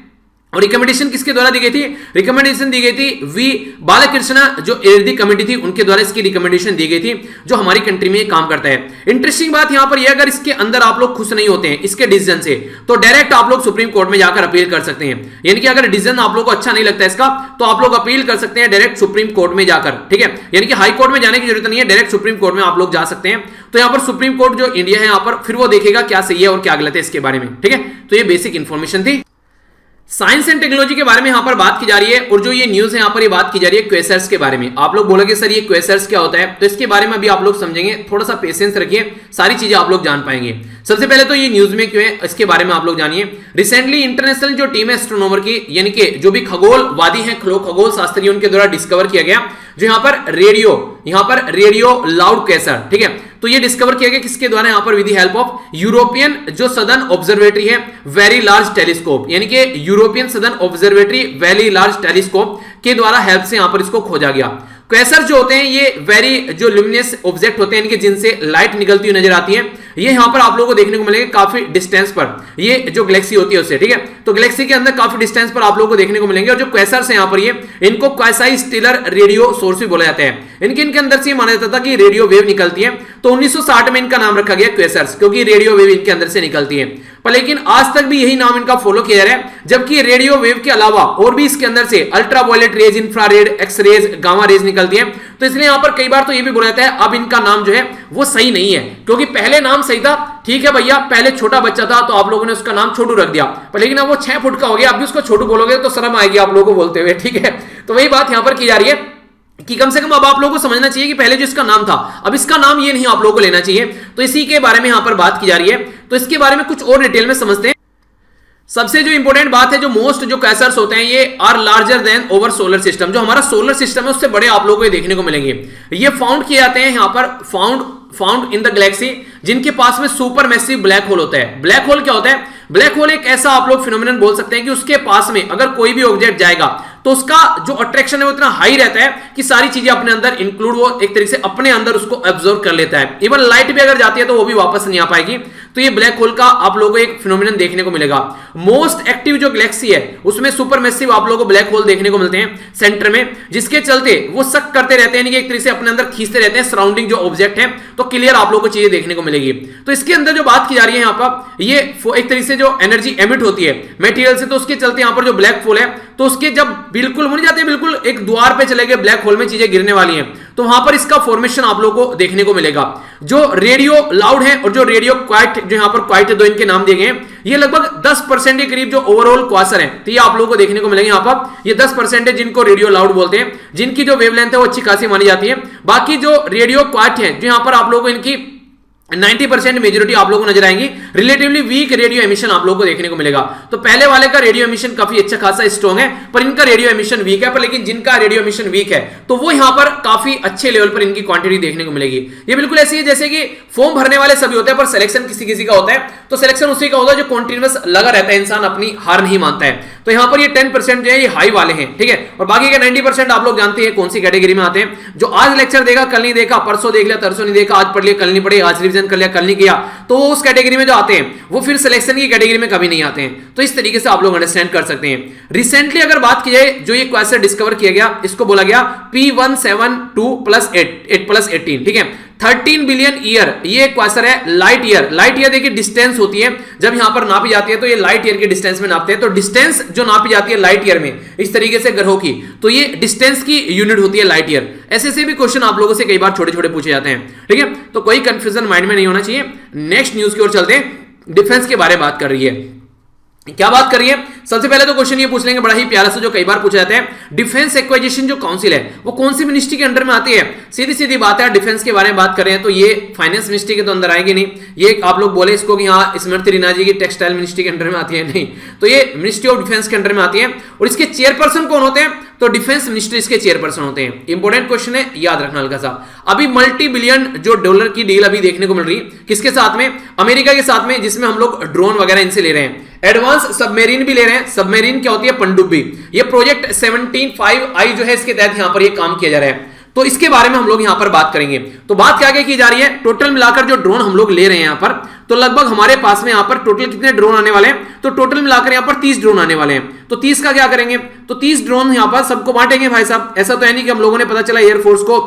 और रिकमेंडेशन किसके द्वारा दी गई थी? रिकमेंडेशन दी गई थी वी बालकृष्ण, जो एरदी कमेटी थी उनके द्वारा इसकी रिकमेंडेशन दी गई थी, जो हमारी कंट्री में काम करता है। इंटरेस्टिंग बात यहां पर यह, अगर इसके अंदर आप लोग खुश नहीं होते हैं इसके डिसीजन से, तो डायरेक्ट आप लोग सुप्रीम कोर्ट में जाकर अपील कर सकते हैं। यानी कि अगर डिसीजन आप लोग को अच्छा नहीं लगता इसका, तो आप लोग अपील कर सकते हैं डायरेक्ट सुप्रीम कोर्ट में जाकर, ठीक है। यानी कि हाई कोर्ट में जाने की जरूरत नहीं है, डायरेक्ट सुप्रीम कोर्ट में आप लोग जा सकते हैं। तो यहां पर सुप्रीम कोर्ट जो इंडिया है, यहां पर फिर वो देखेगा क्या सही है और क्या गलत है इसके बारे में, ठीक है। तो ये बेसिक इंफॉर्मेशन थी। साइंस एंड टेक्नोलॉजी के बारे में यहां पर बात की जा रही है, और जो ये न्यूज है यहां पर ये बात की जा रही है क्वेसर्स के बारे में। आप लोग बोलोगे सर ये क्वेसर्स क्या होता है, तो इसके बारे में अभी आप लोग समझेंगे, थोड़ा सा पेशेंस रखिए, सारी चीजें आप लोग जान पाएंगे। सबसे पहले तो ये न्यूज में क्यों है इसके बारे में आप लोग जानिए। रिसेंटली इंटरनेशनल जो टीम है एस्ट्रोनॉमर की, यानी कि जो भी खगोलवादी हैं, खगोल शास्त्री, उनके द्वारा डिस्कवर किया गया जो यहां पर रेडियो लाउड क्वेसर, ठीक है। तो ये डिस्कवर किया गया किसके द्वारा? यहां पर with the help of European जो सदर्न ऑब्जर्वेटरी है वेरी लार्ज टेलीस्कोप, यानी कि European southern observatory very large telescope के द्वारा हेल्प से यहां पर इसको खोजा गया। क्वेसर जो होते हैं ये वेरी जो ल्यूमिनस ऑब्जेक्ट होते हैं, इनके जिनसे लाइट निकलती हुई नजर आती है, ये यहां पर आप लोगों को देखने को मिलेंगे काफी डिस्टेंस पर, ये जो गैलेक्सी होती है उससे, ठीक है। तो गैलेक्सी के अंदर काफी डिस्टेंस पर आप लोगों को देखने को मिलेंगे। और जो क्वेसर्स हैं यहां पर, ये इनको क्वासी स्टेलर रेडियो सोर्स भी बोला जाता है। इनके अंदर से माना जाता था कि रेडियो वेव निकलती है, तो 1960 में इनका नाम रखा गया क्वेसर्स, क्योंकि रेडियो वेव इनके अंदर से निकलती है। पर लेकिन आज तक भी यही नाम इनका फॉलो किया जा रहा है, जबकि रेडियो वेव के अलावा और भी इसके अंदर से ultraviolet rays, infrared, X rays, gamma rays निकलती है। तो इसलिए यहां पर कई बार तो ये भी बोला जाता है अब इनका नाम जो है वो सही नहीं है, क्योंकि पहले नाम सही था, ठीक है भैया, पहले छोटा बच्चा था तो आप लोगों ने उसका नाम छोटू रख दिया, पर लेकिन अब वो 6 फुट का हो गया, अब भी उसको छोटू बोलोगे तो शर्म आएगी आप लोगों को बोलते हुए, ठीक है। तो वही बात यहां पर की जा रही है कि कम से कम अब आप लोगों को समझना चाहिए कि पहले जो इसका नाम था, अब इसका नाम ये नहीं आप लोगों को लेना चाहिए। तो इसी के बारे में यहां पर बात की जा रही है। तो इसके बारे में कुछ और डिटेल में समझते हैं। सबसे जो इंपॉर्टेंट बात है, जो मोस्ट जो क्वेसर्स होते हैं ये are larger than over solar system, जो हमारा सोलर सिस्टम है उससे बड़े आप लोगों को देखने को मिलेंगे। ये फाउंड किए जाते हैं यहां पर फाउंड इन द गैलेक्सी, जिनके पास में सुपर मैसिव ब्लैक होल होता है। ब्लैक होल क्या होता है? ब्लैक होल एक ऐसा आप लोग फिनोमिनन बोल सकते हैं कि उसके पास में अगर कोई भी ऑब्जेक्ट जाएगा तो उसका जो अट्रैक्शन है वो इतना हाई रहता है कि सारी चीजें अपने अंदर इंक्लूड, वो एक तरीके से अपने अंदर उसको एब्जॉर्ब कर लेता है। इवन लाइट भी अगर जाती है तो वो भी वापस नहीं आ पाएगी। तो ये ब्लैक होल का आप लोगों को एक फिनोमिनन देखने को मिलेगा। मोस्ट एक्टिव जो गैलेक्सी है उसमें सुपरमैसिव आप लोगों को ब्लैक होल देखने को मिलते हैं सेंटर में, जिसके चलते वो सक करते रहते हैं, यानी कि एक तरीके से अपने अंदर खींचते रहते हैं सराउंडिंग जो ऑब्जेक्ट है, तो क्लियर आप लोगों को चीजें देखने को मिलेगी। तो इसके अंदर जो बात की जा रही है यहाँ पर, ये एक तरीके से जो एनर्जी एमिट होती है मटेरियल से, तो उसके चलते यहाँ पर जो ब्लैक होल है, तो उसके जब बिल्कुल हो नहीं जाते, बिल्कुल एक द्वार पे चले गए ब्लैक होल में चीजें गिरने वाली हैं, तो वहां पर इसका फॉर्मेशन आप लोगों को देखने को मिलेगा। जो रेडियो लाउड है और जो रेडियो क्वाइट, जो यहां पर क्वाइट है, दो इनके नाम दिए गए हैं, ये लगभग 10% के करीब जो ओवरऑल क्वासर है, तो ये आप लोगों को देखने को मिलेंगे यहां पर। ये 10% है जिनको रेडियो लाउड बोलते हैं, जिनकी जो वेवलेंथ है वो अच्छी खासी मानी जाती है। बाकी जो रेडियो क्वाइट है, जो यहां पर आप लोगों को इनकी 90% मेजॉरिटी आप लोगों को नजर आएंगी, रिलेटिवली वीक रेडियो एमिशन आप लोगों को देखने को मिलेगा। तो पहले वाले का रेडियो एमिशन काफी अच्छा खासा स्ट्रॉन्ग है, पर इनका रेडियो एमिशन वीक है। पर लेकिन जिनका रेडियो एमिशन वीक है तो वो यहां पर काफी अच्छे लेवल पर इनकी क्वांटिटी देखने को मिलेगी। ये बिल्कुल ऐसी है जैसे कि फॉर्म भरने वाले सभी होते हैं, पर सिलेक्शन किसी किसी का होता है, तो सिलेक्शन उसी का होता है जो कॉन्टिन्यूअस लगा रहता है, इंसान अपनी हार नहीं मानता है। तो यहां पर ये 10% जो है ये हाई वाले हैं, ठीक है। और बाकी के 90% आप लोग जानते हैं कौन सी कैटेगरी में आते हैं, जो आज लेक्चर देगा कल नहीं देखा, परसों देख लिया तरसों नहीं देखा, आज पढ़ लिया कल नहीं पढ़े, आज रिवीजन कर लिया कल नहीं किया, तो उस कैटेगरी में जो आते हैं वो फिर सिलेक्शन की कैटेगरी में कभी नहीं आते हैं। तो इस तरीके से आप लोग अंडरस्टैंड कर सकते हैं। रिसेंटली अगर बात की जाए, जो ये क्वेश्चन डिस्कवर किया गया, इसको बोला गया P172+8+18, ठीक है। 13 बिलियन ईयर ये क्वेश्चन है। लाइट ईयर देखिए डिस्टेंस होती है, जब यहां पर नापी जाती है तो ये लाइट ईयर के डिस्टेंस में नापते हैं। तो डिस्टेंस जो नापी जाती है लाइट ईयर में, इस तरीके से ग्रहों की, तो ये डिस्टेंस की यूनिट होती है लाइट ईयर। ऐसे भी क्वेश्चन आप लोगों से कई बार छोटे छोटे पूछे जाते हैं, ठीक है। तो कोई कंफ्यूजन माइंड में नहीं होना चाहिए। नेक्स्ट न्यूज की ओर चलते हैं। डिफेंस के बारे में बात कर रही है, क्या बात कर रही है? सबसे पहले तो क्वेश्चन ये पूछ लेंगे बड़ा ही प्यारा सा, जो कई बार पूछा जाता है, डिफेंस एक्वाजिशन जो काउंसिल है वो कौन सी मिनिस्ट्री के अंडर में आती है? सीधी सीधी बात है, डिफेंस के बारे में बात कर रहे हैं तो ये फाइनेंस मिनिस्ट्री के तो अंदर आएगी नहीं। ये आप लोग बोले इसको कि हाँ स्मृति ईरानी जी की टेक्सटाइल मिनिस्ट्री के अंडर में आती है, नहीं, तो ये मिनिस्ट्री ऑफ डिफेंस के अंडर में आती है। और इसके चेयरपर्सन कौन होते हैं? तो डिफेंस मिनिस्ट्री इसके चेयरपर्सन होते हैं। इंपॉर्टेंट क्वेश्चन है, याद रखना हल्का सा। अभी मल्टी बिलियन जो डॉलर की डील अभी देखने को मिल रही है, किसके साथ में? अमेरिका के साथ में, जिसमें हम लोग ड्रोन वगैरह इनसे ले रहे हैं, एडवांस सबमरीन भी ले रहे हैं। सबमरीन क्या होती है? पनडुब्बी। ये प्रोजेक्ट 17.5I जो है इसके तहत यहां पर ये काम किया जा रहा है, तो इसके बारे में हम लोग यहां पर बात करेंगे। तो बात क्या क्या की जा रही है, टोटल मिलाकर जो ड्रोन हम लोग ले रहे हैं यहां पर, तो लगभग हमारे पास में यहां पर टोटल कितने ड्रोन आने वाले हैं, तो टोटल मिलाकर यहां पर 30 ड्रोन आने वाले हैं। तो 30 का क्या करेंगे, तो 30 ड्रोन यहां पर सबको बांटेंगे भाई साहब। ऐसा तो है नहीं कि हम लोगों ने पता चला एयरफोर्स को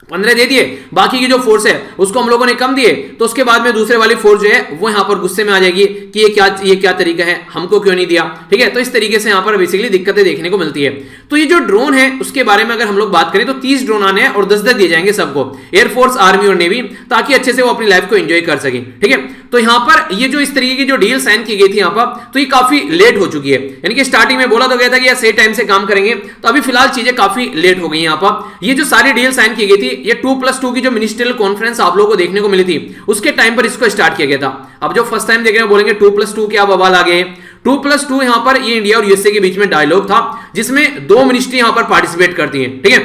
15 दे दिए, बाकी की जो फोर्स है उसको हम लोगों ने कम दिए, तो उसके बाद में दूसरे वाली फोर्स जो है वो यहां पर गुस्से में आ जाएगी कि ये क्या तरीका है, हमको क्यों नहीं दिया। ठीक है, तो इस तरीके से यहां पर बेसिकली दिक्कतें देखने को मिलती है। तो ये जो ड्रोन है उसके बारे में अगर हम लोग बात करें तो 30 ड्रोन आने हैं और 10-10 दिए जाएंगे सबको, एयरफोर्स, आर्मी और नेवी, ताकि अच्छे से वो अपनी लाइफ को एंजॉय कर सके। ठीक है, तो यहां पर ये जो इस तरीके की जो डील साइन की गई थी यहां पर, तो ये काफी लेट हो चुकी है। यानी कि स्टार्टिंग में बोला तो गया था कि यार सही टाइम से काम करेंगे, तो अभी फिलहाल चीजें काफी लेट हो गई यहां पर। ये जो सारी डील साइन की गई थी, ये 2+2 की जो मिनिस्ट्रियल कॉन्फ्रेंस आप लोगों को देखने को मिली थी उसके टाइम पर इसको स्टार्ट किया गया था। अब जो फर्स्ट टाइम देख रहे हैं बोलेंगे 2+2 क्या बवाल आ गए। 2+2 यहां पर ये इंडिया और यूएसए के बीच में डायलॉग था, जिसमें 2 मिनिस्ट्री यहां पर पार्टिसिपेट करती हैं। ठीक है,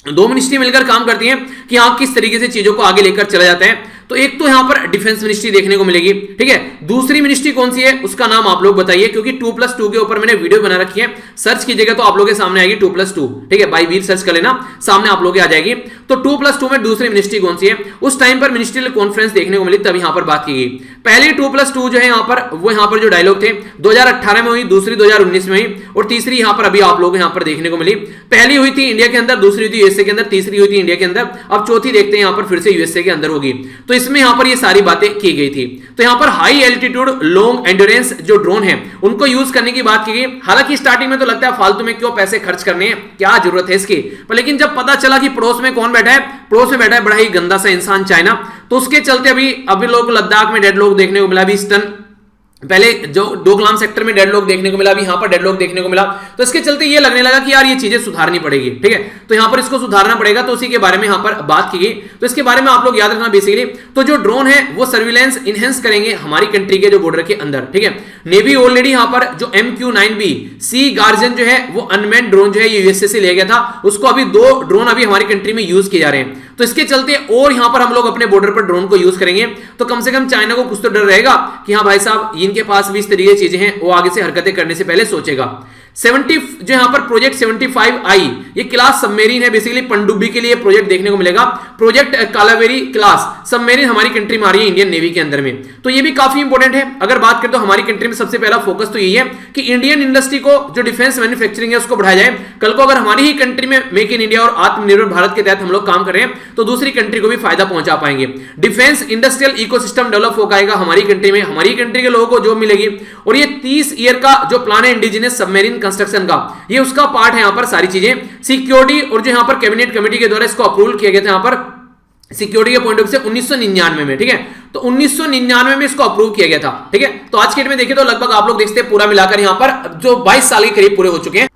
2 मिनिस्ट्री मिलकर काम करती हैं कि आप किस तरीके से चीजों को आगे लेकर चला जाता है। तो एक तो यहां पर डिफेंस मिनिस्ट्री देखने को मिलेगी। ठीक है, दूसरी मिनिस्ट्री कौन सी है उसका नाम आप लोग बताइए, क्योंकि 2+2 के ऊपर मैंने वीडियो बना रखी है, सर्च कीजिएगा तो आप लोगों के सामने आएगी 2+2। ठीक है, बाई वीर सर्च कर लेना, सामने आप लोगों के आ जाएगी। तो 2+2 में दूसरी मिनिस्ट्री कौन सी है, उस टाइम पर मिनिस्ट्रियल कॉन्फ्रेंस देखने को मिली, तब यहां पर बात की गई। पहले 2+2 जो है यहां पर वो यहां पर जो डायलॉग थे 2018 में हुई, दूसरी 2019 में हुई और तीसरी यहां पर अभी आप लोग यहां पर देखने को मिली। पहली हुई थी इंडिया के अंदर, दूसरी हुई थी यूएसए के अंदर, तीसरी हुई थी इंडिया के अंदर, अब चौथी देखते हैं यहां पर फिर से यूएसए के अंदर होगी। तो इसमें यहां पर ये सारी बातें की गई थी। तो यहां पर हाई एल्टीट्यूड लॉन्ग एंड्योरेंस जो ड्रोन है उनको यूज करने की बात की गई। हालांकि स्टार्टिंग में तो लगता है फालतू में क्यों पैसे खर्च करने हैं, क्या जरूरत है इसकी, पर लेकिन जब पता चला कि पड़ोस में कौन बैठा है, पड़ोस में बैठा है बड़ा ही गंदा सा इंसान चाइना, तो उसके चलते अभी लोग लद्दाख में डेड लोग देखने को मिला, अभी स्टन पहले जो डोकलाम सेक्टर में डेड लोग देखने को मिला, अभी यहां पर डेड लोग देखने को मिला। तो इसके चलते ये लगने लगा कि यार ये चीजें सुधारनी पड़ेगी। ठीक है, तो यहां पर इसको सुधारना पड़ेगा, तो उसी के बारे में यहां पर बात की गई। तो इसके बारे में आप लोग याद रखना बेसिकली, तो जो ड्रोन है वो सर्विलेंस इनहेंस करेंगे हमारी कंट्री के जो बॉर्डर के अंदर। ठीक है, नेवी ऑलरेडी यहां पर जो MQ-9B सी गार्जियन जो है वो अनमैन्ड ड्रोन जो है ये यूएसए से ले गया था, उसको अभी 2 ड्रोन अभी हमारी कंट्री में यूज किए जा रहे हैं। तो इसके चलते और यहां पर हम लोग अपने बॉर्डर पर ड्रोन को यूज करेंगे, तो कम से कम चाइना को कुछ तो डर रहेगा कि हाँ भाई साहब इनके पास भी इस तरीके की चीजें हैं, वो आगे से हरकतें करने से पहले सोचेगा। 70 जो यहां पर प्रोजेक्ट 75I ये क्लास सबमेरीन है, बेसिकली पनडुब्बी के लिए प्रोजेक्ट देखने को मिलेगा। प्रोजेक्ट कालावेरी क्लास सबमेरीन हमारी कंट्री में आ रही है इंडियन नेवी के अंदर में, तो ये भी काफी इंपॉर्टेंट है। अगर बात करें तो हमारी कंट्री में सबसे पहला फोकस तो यही है कि इंडियन इंडस्ट्री को जो डिफेंस मैन्युफैक्चरिंग है उसको बढ़ाया जाए। कल को अगर हमारी ही कंट्री में मेक इन इंडिया और आत्मनिर्भर भारत के तहत हम लोग काम कर रहे हैं तो दूसरी कंट्री को भी फायदा पहुंचा पाएंगे। डिफेंस इंडस्ट्रियल इकोसिस्टम डेवलप हो पाएगा हमारी कंट्री में, हमारी कंट्री के लोगों को जॉब मिलेगी। और ये 30 ईयर का जो प्लान है इंडिजिनस सबमेरीन कंस्ट्रक्शन का, ये उसका पार्ट है। यहां पर सारी चीजें सिक्योरिटी और जो यहां पर कैबिनेट कमेटी के द्वारा इसको अप्रूवल किया गया था यहां पर सिक्योरिटी के पॉइंट ऑफ व्यू से 1999 में। ठीक है, तो 1999 में इसको अप्रूव किया गया था। ठीक है, तो आज के डेट में देखिए तो लगभग आप लोग देखते हैं पूरा मिलाकर यहां पर जो 22 साल के करीब पूरे हो चुके हैं।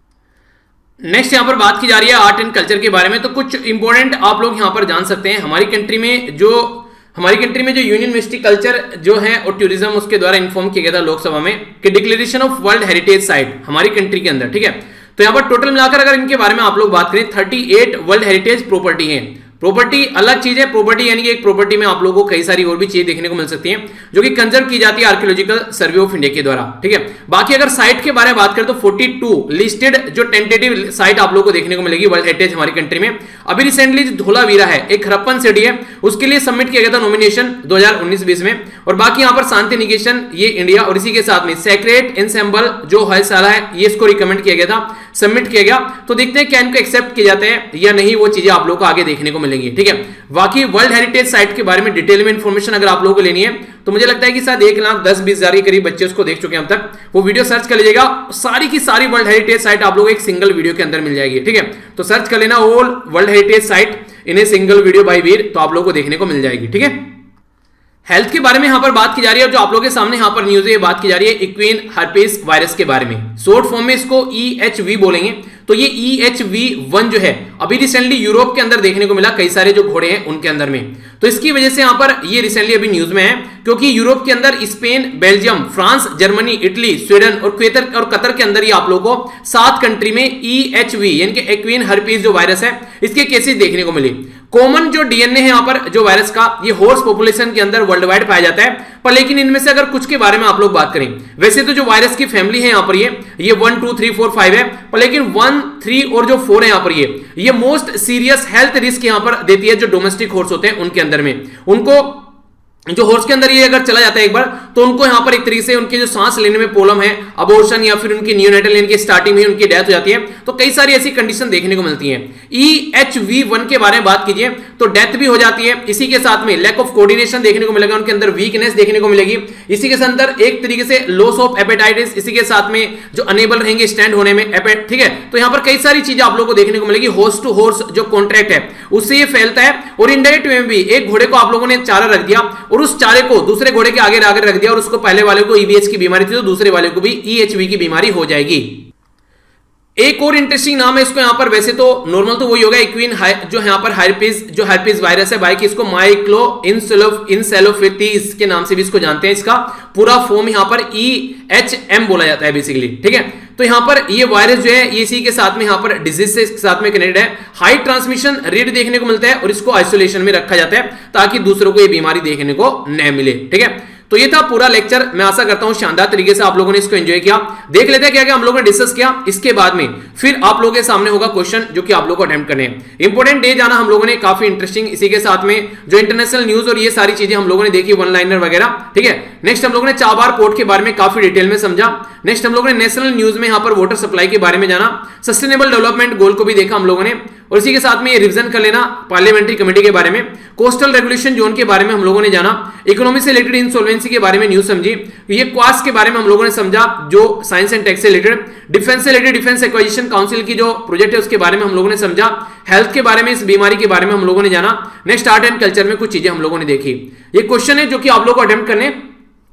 नेक्स्ट यहां पर बात की जा रही है आर्ट एंड कल्चर के बारे में, तो कुछ इंपॉर्टेंट आप लोग यहां पर जान सकते हैं। हमारी कंट्री में जो यूनियन मिनिस्ट्री कल्चर जो है और टूरिज्म उसके द्वारा इन्फॉर्म किया गया था लोकसभा में कि declaration of world heritage site हमारी कंट्री के अंदर। ठीक है, तो यहां पर टोटल मिलाकर अगर इनके बारे में आप लोग बात करें 38 वर्ल्ड हेरिटेज प्रॉपर्टी है। प्रॉपर्टी अलग चीज है, प्रॉपर्टी यानी कि एक प्रॉपर्टी में आप लोगों को कई सारी और भी चीजें देखने को मिल सकती हैं जो कि कंजर्व की जाती है आर्कियोलॉजिकल सर्वे ऑफ इंडिया के द्वारा। ठीक है, बाकी अगर साइट के बारे में बात करें तो 42 लिस्टेड जो टेंटेटिव साइट आप लोगों को देखने को मिलेगी वर्ल्ड हेरिटेज हमारी कंट्री में। अभी रिसेंटली जो धोलावीरा है एक हड़प्पन सिटी है, उसके लिए सबमिट किया गया था नॉमिनेशन 2019-20 में। और बाकी यहां पर शांति निकेतन ये इंडिया और इसी के साथ में सेक्रेट एंसेंबल जो हयशाला है ये इसको रिकमेंड किया गया था, सबमिट किया गया। तो देखते हैं क्या इनको एक्सेप्ट किए जाते हैं या नहीं, वो चीजें आप लोगों को आगे देखने को मिलेंगी। ठीक है, बाकी वर्ल्ड हेरिटेज साइट के बारे में डिटेल में इंफॉर्मेशन अगर आप लोगों को लेनी है तो मुझे लगता है कि शायद 1,10,20,000 के करीब बच्चे उसको देख चुके हैं अब तक, वो वीडियो सर्च कर लीजिएगा, सारी की सारी वर्ल्ड हेरिटेज साइट आप लोगों को एक सिंगल वीडियो के अंदर मिल जाएगी। ठीक है, तो सर्च कर लेना all world heritage site in a single video by Veer, तो आप लोगों को देखने को मिल जाएगी। ठीक है, हेल्थ के बारे में यहां पर बात की जा रही है और जो आप लोगों के सामने यहां पर न्यूज है बात की जा रही है इक्विन हर्पेस वायरस के बारे में। शॉर्ट फॉर्म में इसको EHV बोलेंगे। तो ये EHV1 जो है अभी रिसेंटली यूरोप के अंदर देखने को मिला, कई सारे जो घोड़े हैं उनके अंदर में। तो इसकी वजह से यहां पर ये रिसेंटली अभी न्यूज में है क्योंकि यूरोप के अंदर Spain, Belgium, France, Germany, Italy, Sweden और कतर के अंदर ये आप लोगों को 7 कंट्री में EHV यानी कि एक्विन हर्पीस जो वायरस है इसके केसेस देखने को मिली। कॉमन जो डीएनए है यहां पर जो वायरस का ये हॉर्स पॉपुलेशन के अंदर वर्ल्ड वाइड पाया जाता है, पर लेकिन इनमें से अगर कुछ के बारे में आप लोग बात करें, वैसे तो जो वायरस की फैमिली है यहां पर ये 1 2 3 4 5 है, पर लेकिन 1 3 और जो 4 है यहां पर ये मोस्ट सीरियस हेल्थ रिस्क यहां पर देती है जो डोमेस्टिक हॉर्स होते हैं उनके अंदर में, उनको जो हॉर्स के अंदर ये अगर चला जाता है एक बार, तो उनको यहां पर एक तरीके से उनके जो सांस लेने में प्रॉब्लम है, अबॉर्शन या फिर उनकी नियोनेटल यानी कि स्टार्टिंग में उनकी डेथ हो जाती है। तो कई सारी ऐसी कंडीशन देखने को मिलती है। EHV1 के बारे में बात कीजिए तो डेथ भी हो जाती है, इसी के साथ में लैक ऑफ कोऑर्डिनेशन देखने को मिलेगा, उनके अंदर वीकनेस देखने को मिलेगी, इसी के अंदर एक तरीके से लॉस ऑफ एपेटाइटिस, इसी के साथ में जो अनेबल रहेंगे स्टैंड होने में, ठीक है। तो यहां पर कई सारी चीजें आप लोगों को देखने को मिलेगी। हॉर्स टू हॉर्स जो कॉन्ट्रैक्ट है उससे ये फैलता है। और इनडायरेक्ट वे में भी एक घोड़े को आप लोगों ने चारा रख दिया और उस चारे को दूसरे घोड़े के आगे रख दिया और उसको पहले वाले को EBH की बीमारी थी तो दूसरे वाले को भी EHV की बीमारी हो जाएगी। एक और इंटरेस्टिंग नाम है इसको, यहां पर वैसे तो नॉर्मल तो वही होगा इक्विन, जो यहां पर हार्पिस वायरस है भाई की, इसको माइक्लो इंसेलोफिटीज के नाम से भी इसको जानते हैं। इसका पूरा फॉर्म यहां पर EHM बोला जाता है बेसिकली, ठीक है। तो यहां पर ये वायरस जो है इसी के साथ में यहां पर डिजीज से साथ में कनेक्टेड है। हाई ट्रांसमिशन रेट देखने को मिलता है और इसको आइसोलेशन में रखा जाता है ताकि दूसरों को ये बीमारी देखने को न मिले, ठीक है। तो ये था पूरा लेक्चर, मैं आशा करता हूं शानदार तरीके से आप लोगों ने इसको एंजॉय किया। देख लेते हैं क्या क्या हम लोगों ने डिस्कस किया, इसके बाद में फिर आप लोगों के सामने होगा क्वेश्चन जो कि आप लोगों को अटेम्प्ट करने हैं। इंपॉर्टेंट डे जाना हम लोगों ने काफी इंटरेस्टिंग, इसी के साथ में जो इंटरनेशनल न्यूज और ये सारी चीजें हम लोगों ने देखी, वन लाइनर वगैरह, ठीक है। नेक्स्ट हम लोगों ने चाबार पोर्ट के बारे में काफी डिटेल में समझा। नेक्स्ट हम लोगों ने नेशनल न्यूज में यहां पर वाटर सप्लाई के बारे में जाना, सस्टेनेबल डेवलपमेंट गोल को भी देखा हम लोगों ने, और इसी के साथ में ये रिवीजन कर लेना पार्लियामेंट्री कमेटी के बारे में, कोस्टल रेगुलेशन जोन के बारे में हम लोगों ने जाना, इकोनॉमी से रिलेटेड इंसॉल्वेंसी के बारे में न्यूज समझी, ये क्वास के बारे में हम लोगों ने समझा जो साइंस एंड टेक से रिलेटेड, डिफेंस से रिलेटेड डिफेंस एक्वाजिशन काउंसिल की जो प्रोजेक्ट है उसके बारे में हम लोगों ने समझा, हेल्थ के बारे में इस बीमारी के बारे में हम लोगों ने जाना। नेक्स्ट आर्ट एंड कल्चर में कुछ चीजें हम लोगों ने देखी। ये क्वेश्चन है जो कि आप लोगों को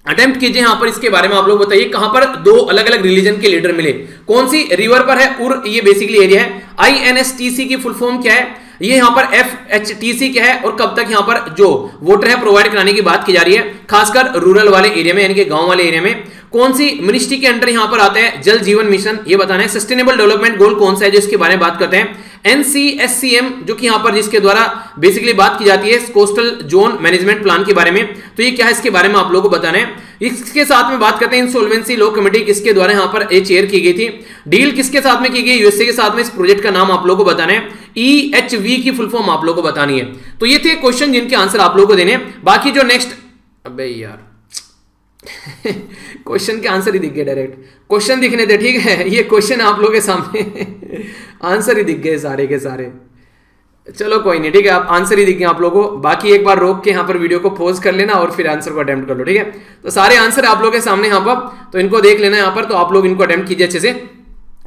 अटेम्प्ट कीजिए। यहां पर इसके बारे में आप लोग बताइए कहां पर दो अलग अलग रिलीजन के लीडर मिले, कौन सी रिवर पर है, उर ये बेसिकली एरिया है। INSTC की फुल फॉर्म क्या है, ये यहां पर FHTC क्या है, और कब तक यहां पर जो वोटर है प्रोवाइड कराने की बात की जा रही है, खासकर रूरल वाले एरिया में यानी कि गांव वाले एरिया में। कौन सी मिनिस्ट्री के अंडर यहां पर आता है, जल जीवन मिशन, ये बताना है। सस्टेनेबल डेवलपमेंट गोल कौन सा है जो इसके बारे में बात करते हैं। NCSCM जो कि यहां पर जिसके द्वारा बेसिकली बात की जाती है कोस्टल जोन मैनेजमेंट प्लान के बारे में, तो ये क्या है इसके बारे में आप लोगों को बताना है। इसके साथ में बात करते हैं इंसॉल्वेंसी लॉ कमेटी किसके द्वारा यहां पर चेयर की गई थी, डील किसके साथ में की गई, यूएसए के साथ में। इस प्रोजेक्ट का नाम आप लोगों को बताना है, EHV की फुल फॉर्म आप लोगों को बतानी है। तो ये थे क्वेश्चन जिनके आंसर आप लोगों को देने। बाकी जो नेक्स्ट, अबे यार क्वेश्चन के आंसर ही दिख गए, डायरेक्ट क्वेश्चन दिखने थे, ठीक है। ये क्वेश्चन आप लोगों के सामने आंसर ही दिख गए सारे के सारे। चलो कोई नहीं, ठीक है, आप आंसर ही दिख गए आप लोगों को। बाकी एक बार रोक के यहाँ पर वीडियो को पॉज कर लेना और फिर आंसर को अटेम्प्ट कर लो, ठीक है। तो सारे आंसर आप लोगों के सामने यहाँ पर, तो इनको देख लेना यहाँ पर, तो आप लोग इनको अटेम्प्ट कीजिए अच्छे से।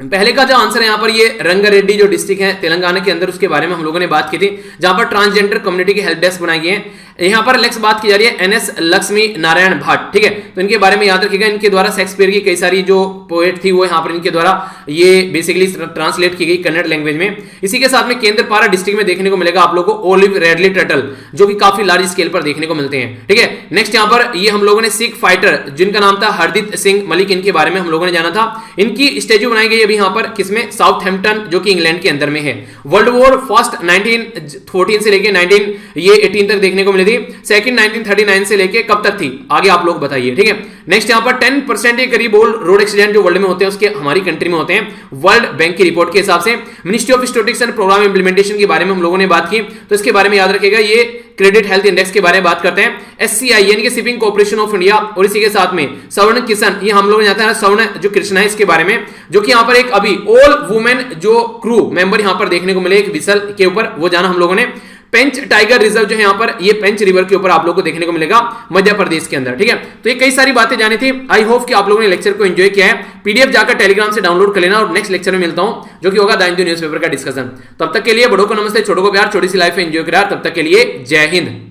पहले का जो आंसर है यहाँ पर, ये रंगारेड्डी जो डिस्ट्रिक्ट है तेलंगाना के अंदर, उसके बारे में हम लोगों ने बात की थी, जहां पर ट्रांसजेंडर कम्युनिटी के हेल्प डेस्क बनाई गई है। यहाँ पर नेक्स्ट बात की जा रही है NS लक्ष्मी नारायण भट्ट, ठीक है। तो इनके बारे में याद रखिएगा, इनके द्वारा शेक्सपियर की कई सारी जो पोएट थी वो यहाँ पर इनके द्वारा ये बेसिकली ट्रांसलेट की गई कन्नड़ लैंग्वेज में। इसी के साथ में केंद्रपारा डिस्ट्रिक्ट में देखने को मिलेगा आप लोगों को ओलिव रेडली टर्टल, जो कि काफी लार्ज स्केल पर देखने को मिलते हैं, ठीक है। नेक्स्ट यहाँ पर ये हम लोगों ने सिख फाइटर जिनका नाम था हरदीप सिंह मलिक, इनके बारे में हम लोगों ने जाना था। इनकी स्टेच्यू बनाई गई अभी यहाँ पर किसमें, साउथहैम्पटन जो कि इंग्लैंड के अंदर में है। वर्ल्ड वॉर फर्स्ट 1914 से लेके 1918 तक देखने को मिली थी। सेकंड 1939 से लेके कब तक थी, आगे आप लोग बताइए, ठीक है। नेक्स्ट यहां पर 10% के करीब ऑल रोड एक्सीडेंट जो वर्ल्ड में होते हैं उसके हमारी कंट्री में होते हैं, वर्ल्ड बैंक की रिपोर्ट के हिसाब से। Ministry of statistics and programme implementation के बारे में हम लोगों ने बात की, तो इसके बारे में याद रखिएगा। ये क्रेडिट हेल्थ इंडेक्स के बारे में बात करते हैं। SCI यानी कि शिपिंग कॉर्पोरेशन ऑफ इंडिया, और इसी के साथ में सवर्ण किशन, ये हम लोग जानते हैं सवर्ण जो कृष्णा है इसके बारे में, जो कि यहाँ पर एक अभी ऑल वुमेन जो क्रू मेंबर यहाँ पर देखने को मिले एक विसल के ऊपर, वो जाना हम लोगों ने। पेंच टाइगर रिजर्व जो है यहाँ पर, ये पेंच रिवर के ऊपर आप लोगों को देखने को मिलेगा मध्य प्रदेश के अंदर, ठीक है। तो ये कई सारी बातें जानी थी। आई होप कि आप लोगों ने लेक्चर को एंजॉय किया है। PDF जाकर टेलीग्राम से डाउनलोड कर लेना, और नेक्स्ट लेक्चर में मिलता हूं जो कि होगा द हिंदू न्यूज़पेपर का डिस्कशन। तब तक के लिए बड़ों को नमस्ते, छोटों को प्यार, छोटी सी लाइफ एंजॉय करा। तब तक के लिए जय हिंद।